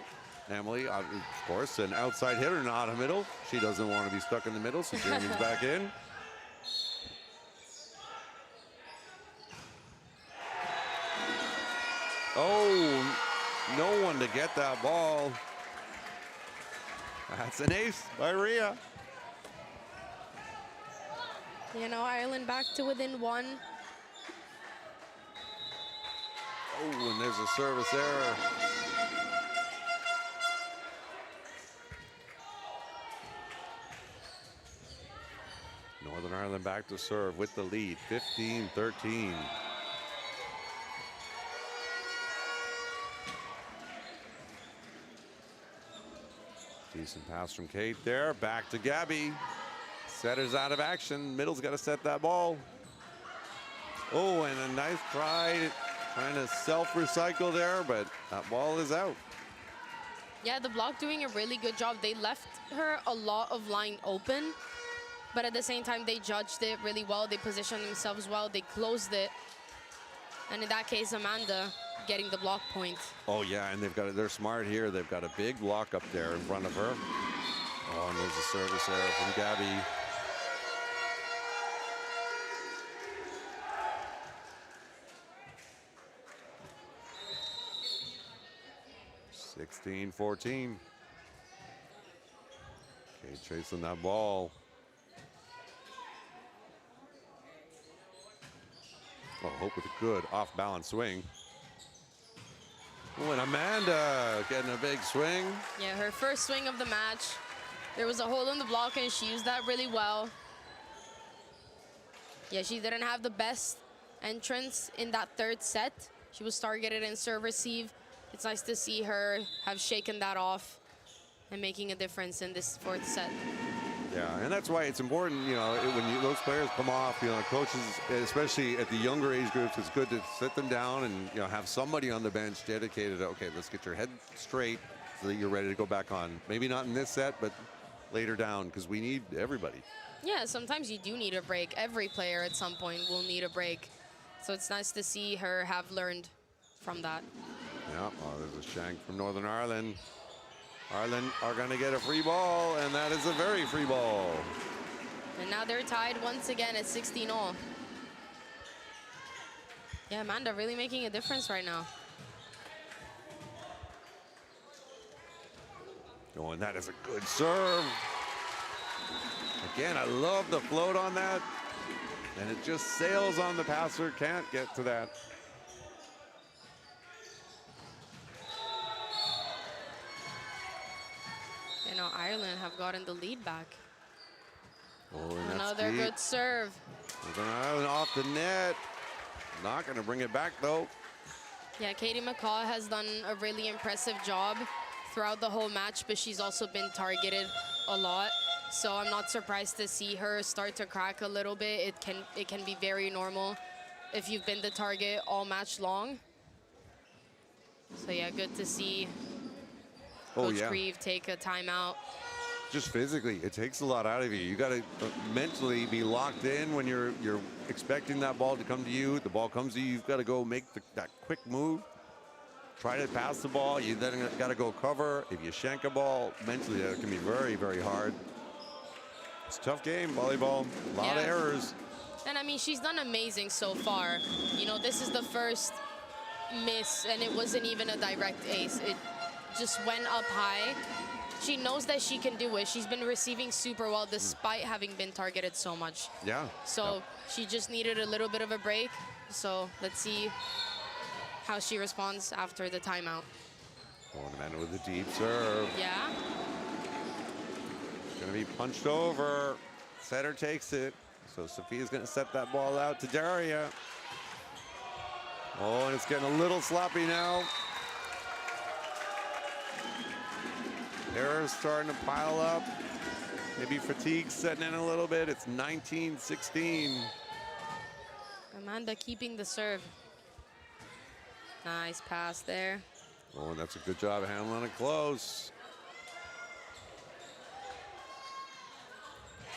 Emily, of course, an outside hitter, not a middle. She doesn't want to be stuck in the middle, so Jamie's back in. Oh, no one to get that ball. That's an ace by Rhea. You know, Ireland back to within one. Oh, and there's a service error. Northern Ireland back to serve with the lead, 15-13. Decent pass from Kate there. Back to Gabby. Setter's out of action. Middle's got to set that ball. Oh, and a nice try, trying to self-recycle there, but that ball is out. Yeah, the block doing a really good job. They left her a lot of line open, but at the same time, they judged it really well. They positioned themselves well. They closed it. And in that case, Amanda getting the block point. Oh, yeah, and they're smart here. They've got a big block up there in front of her. Oh, and there's a service error from Gabby. (16-14). Okay, chasing that ball. Oh, Hope with a good off-balance swing. Oh, and Amanda getting a big swing. Yeah, her first swing of the match. There was a hole in the block, and she used that really well. Yeah, she didn't have the best entrance in that third set. She was targeted in serve receive. It's nice to see her have shaken that off and making a difference in this fourth set. Yeah, and that's why it's important, you know, when those players come off, you know, coaches, especially at the younger age groups, it's good to sit them down and, you know, have somebody on the bench dedicated to, okay, let's get your head straight so that you're ready to go back on. Maybe not in this set, but later down, because we need everybody. Yeah, sometimes you do need a break. Every player at some point will need a break. So it's nice to see her have learned from that. Yeah, oh, there's a shank from Northern Ireland. Ireland are going to get a free ball, and that is a very free ball. And now they're tied once again at 16-all. Yeah, Amanda really making a difference right now. Oh, and that is a good serve. Again, I love the float on that. And it just sails on the passer, can't get to that. You know, Ireland have gotten the lead back. Oh, and Another deep. good serve. Northern Ireland off the net. Not going to bring it back, though. Yeah, Katie McCaw has done a really impressive job throughout the whole match, but she's also been targeted a lot. So I'm not surprised to see her start to crack a little bit. It can be very normal if you've been the target all match long. So yeah, good to see Coach Grieve take a timeout. Just physically, it takes a lot out of you. You got to mentally be locked in when you're expecting that ball to come to you. The ball comes to you, you've got to go make that quick move. Try to pass the ball, you then got to go cover. If you shank a ball, mentally that can be very, very hard. It's a tough game, volleyball. A lot of errors. And I mean, she's done amazing so far. You know, this is the first miss, and it wasn't even a direct ace. It just went up high, she knows that she can do it. She's been receiving super well despite having been targeted so much. Yeah. So she just needed a little bit of a break. So let's see how she responds after the timeout. Oh, Amanda with a deep serve. Yeah. Gonna be punched over. Setter takes it. So Sophia's gonna set that ball out to Daria. Oh, and it's getting a little sloppy now. Errors starting to pile up. Maybe fatigue setting in a little bit. It's 19-16. Amanda keeping the serve. Nice pass there. Oh, and that's a good job handling it close.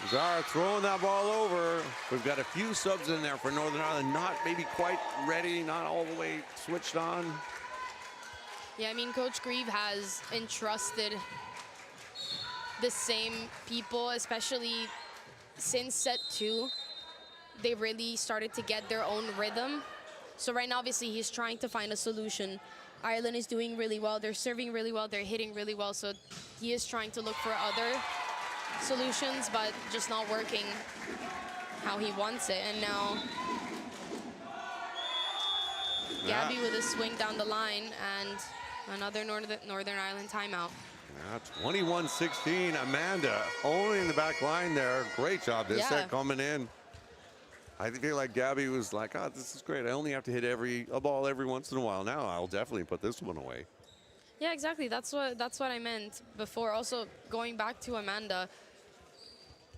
Zara throwing that ball over. We've got a few subs in there for Northern Ireland. Not maybe quite ready, not all the way switched on. Yeah, I mean, Coach Grieve has entrusted the same people, especially since set 2. They really started to get their own rhythm. So right now, obviously, he's trying to find a solution. Ireland is doing really well. They're serving really well. They're hitting really well. So he is trying to look for other solutions, but just not working how he wants it. And now Gabby with a swing down the line and another Northern Ireland timeout. Yeah, 21-16. Amanda only in the back line there. Great job this set coming in. I feel like Gabby was like, oh, this is great. I only have to hit a ball every once in a while. Now I'll definitely put this one away. Yeah, exactly. That's what I meant before. Also, going back to Amanda,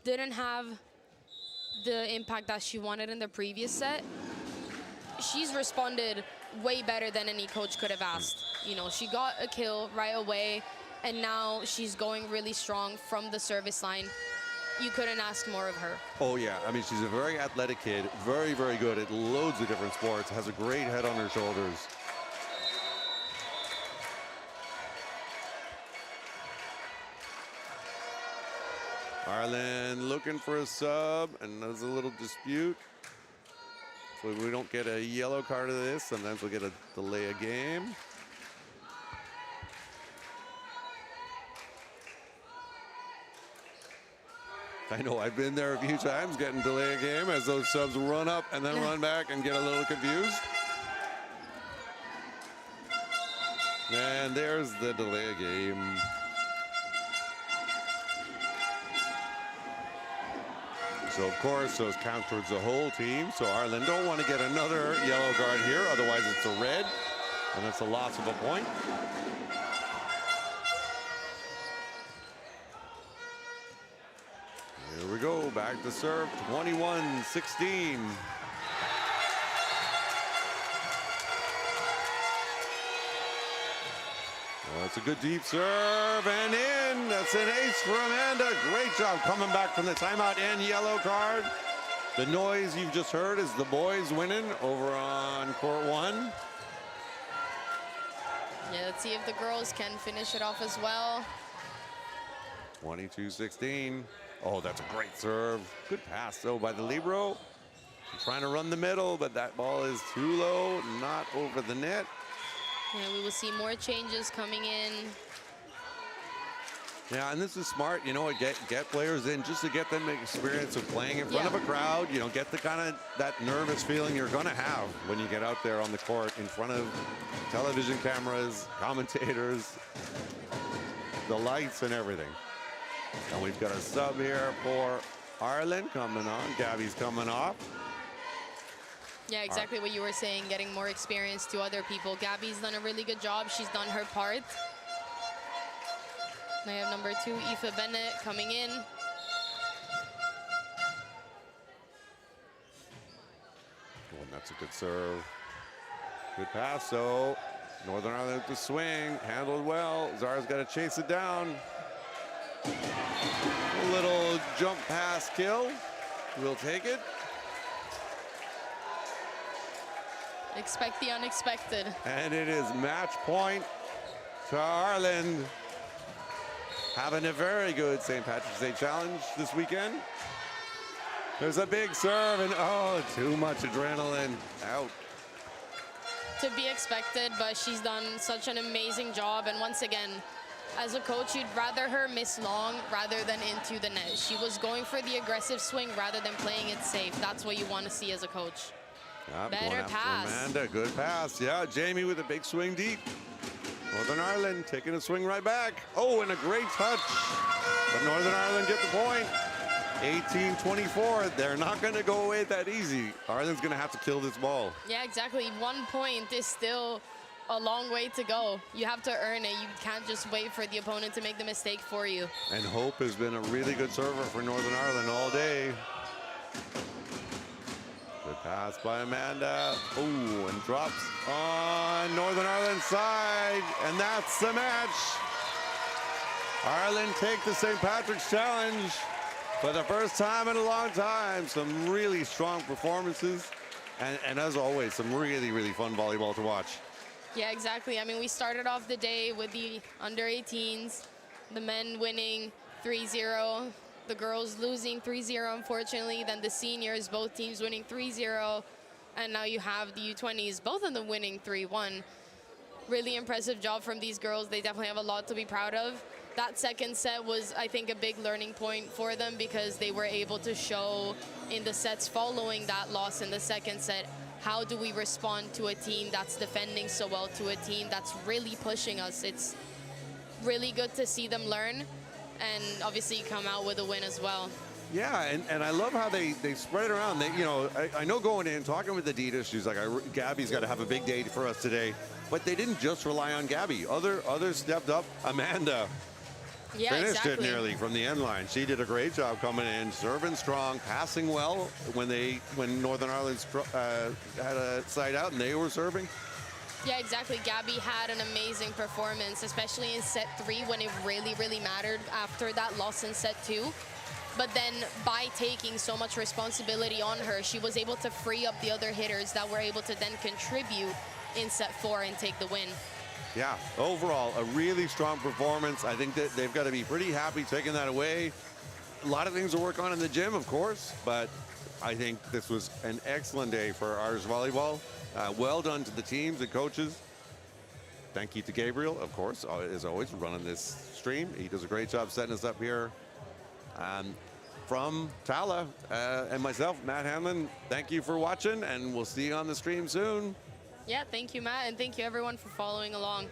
didn't have the impact that she wanted in the previous set. She's responded way better than any coach could have asked. You know, she got a kill right away, and now she's going really strong from the service line. You couldn't ask more of her. Oh, yeah. I mean, she's a very athletic kid, very, very good at loads of different sports, has a great head on her shoulders. Ireland looking for a sub, and there's a little dispute. So we don't get a yellow card of this. Sometimes we'll get a delay of game. I know I've been there a few times getting delay of game as those subs run up and then run back and get a little confused. And there's the delay of game. So, of course, those count towards the whole team. So Ireland don't want to get another yellow card here. Otherwise, it's a red, and that's a loss of a point. Here we go, back to serve, 21-16. Well, that's a good deep serve, and in. That's an ace for Amanda. Great job coming back from the timeout and yellow card. The noise you've just heard is the boys winning over on court 1. Yeah, let's see if the girls can finish it off as well. 22-16. Oh, that's a great serve. Good pass, though, by the libero. Trying to run the middle, but that ball is too low, not over the net. Yeah, we will see more changes coming in. Yeah, and this is smart, you know, get players in just to get them experience of playing in front of a crowd, you know, get the kind of that nervous feeling you're going to have when you get out there on the court in front of television cameras, commentators, the lights and everything. And we've got a sub here for Ireland coming on. Gabby's coming off. Yeah, exactly what you were saying, getting more experience to other people. Gabby's done a really good job. She's done her part. I have number 2, Aoife Bennett, coming in. Oh, and that's a good serve. Good pass, so Northern Ireland with the swing, handled well. Zara's got to chase it down. A little jump pass kill. We'll take it. Expect the unexpected. And it is match point to Ireland. Having a very good St. Patrick's Day challenge this weekend. There's a big serve and oh, too much adrenaline. Out. To be expected, but she's done such an amazing job. And once again, as a coach, you'd rather her miss long rather than into the net. She was going for the aggressive swing rather than playing it safe. That's what you want to see as a coach. Better pass. Amanda, good pass. Yeah, Jamie with a big swing deep. Northern Ireland taking a swing right back. Oh, and a great touch. But Northern Ireland get the point. 18-24. They're not going to go away that easy. Ireland's going to have to kill this ball. Yeah, exactly. 1 point is still a long way to go. You have to earn it. You can't just wait for the opponent to make the mistake for you. And Hope has been a really good server for Northern Ireland all day. Good pass by Amanda. Oh, and drops on Northern Ireland's side. And that's the match. Ireland take the St. Patrick's Challenge for the first time in a long time. Some really strong performances. And as always, some really, really fun volleyball to watch. Yeah, exactly. I mean, we started off the day with the under-18s, the men winning 3-0, the girls losing 3-0, unfortunately, then the seniors, both teams winning 3-0, and now you have the U20s, both of them winning 3-1. Really impressive job from these girls. They definitely have a lot to be proud of. That second set was, I think, a big learning point for them because they were able to show in the sets following that loss in the second set, how do we respond to a team that's defending so well, to a team that's really pushing us. It's really good to see them learn and obviously come out with a win as well. Yeah, and I love how they spread it around. They, you know, I know going in, talking with Adidas, she's like, Gabby's got to have a big day for us today. But they didn't just rely on Gabby. Others stepped up. Amanda finished it nearly from the end line. She did a great job coming in, serving strong, passing well when Northern Ireland had a side out and they were serving. Yeah, exactly. Gabby had an amazing performance, especially in set 3 when it really, really mattered after that loss in set 2. But then by taking so much responsibility on her, she was able to free up the other hitters that were able to then contribute in set 4 and take the win. Yeah, overall, a really strong performance. I think that they've got to be pretty happy taking that away. A lot of things to work on in the gym, of course, but I think this was an excellent day for Irish volleyball. Well done to the teams and coaches. Thank you to Gabriel, of course, as always, running this stream. He does a great job setting us up here. From Tala and myself, Matt Hanlon, thank you for watching, and we'll see you on the stream soon. Yeah, thank you, Matt, and thank you, everyone, for following along.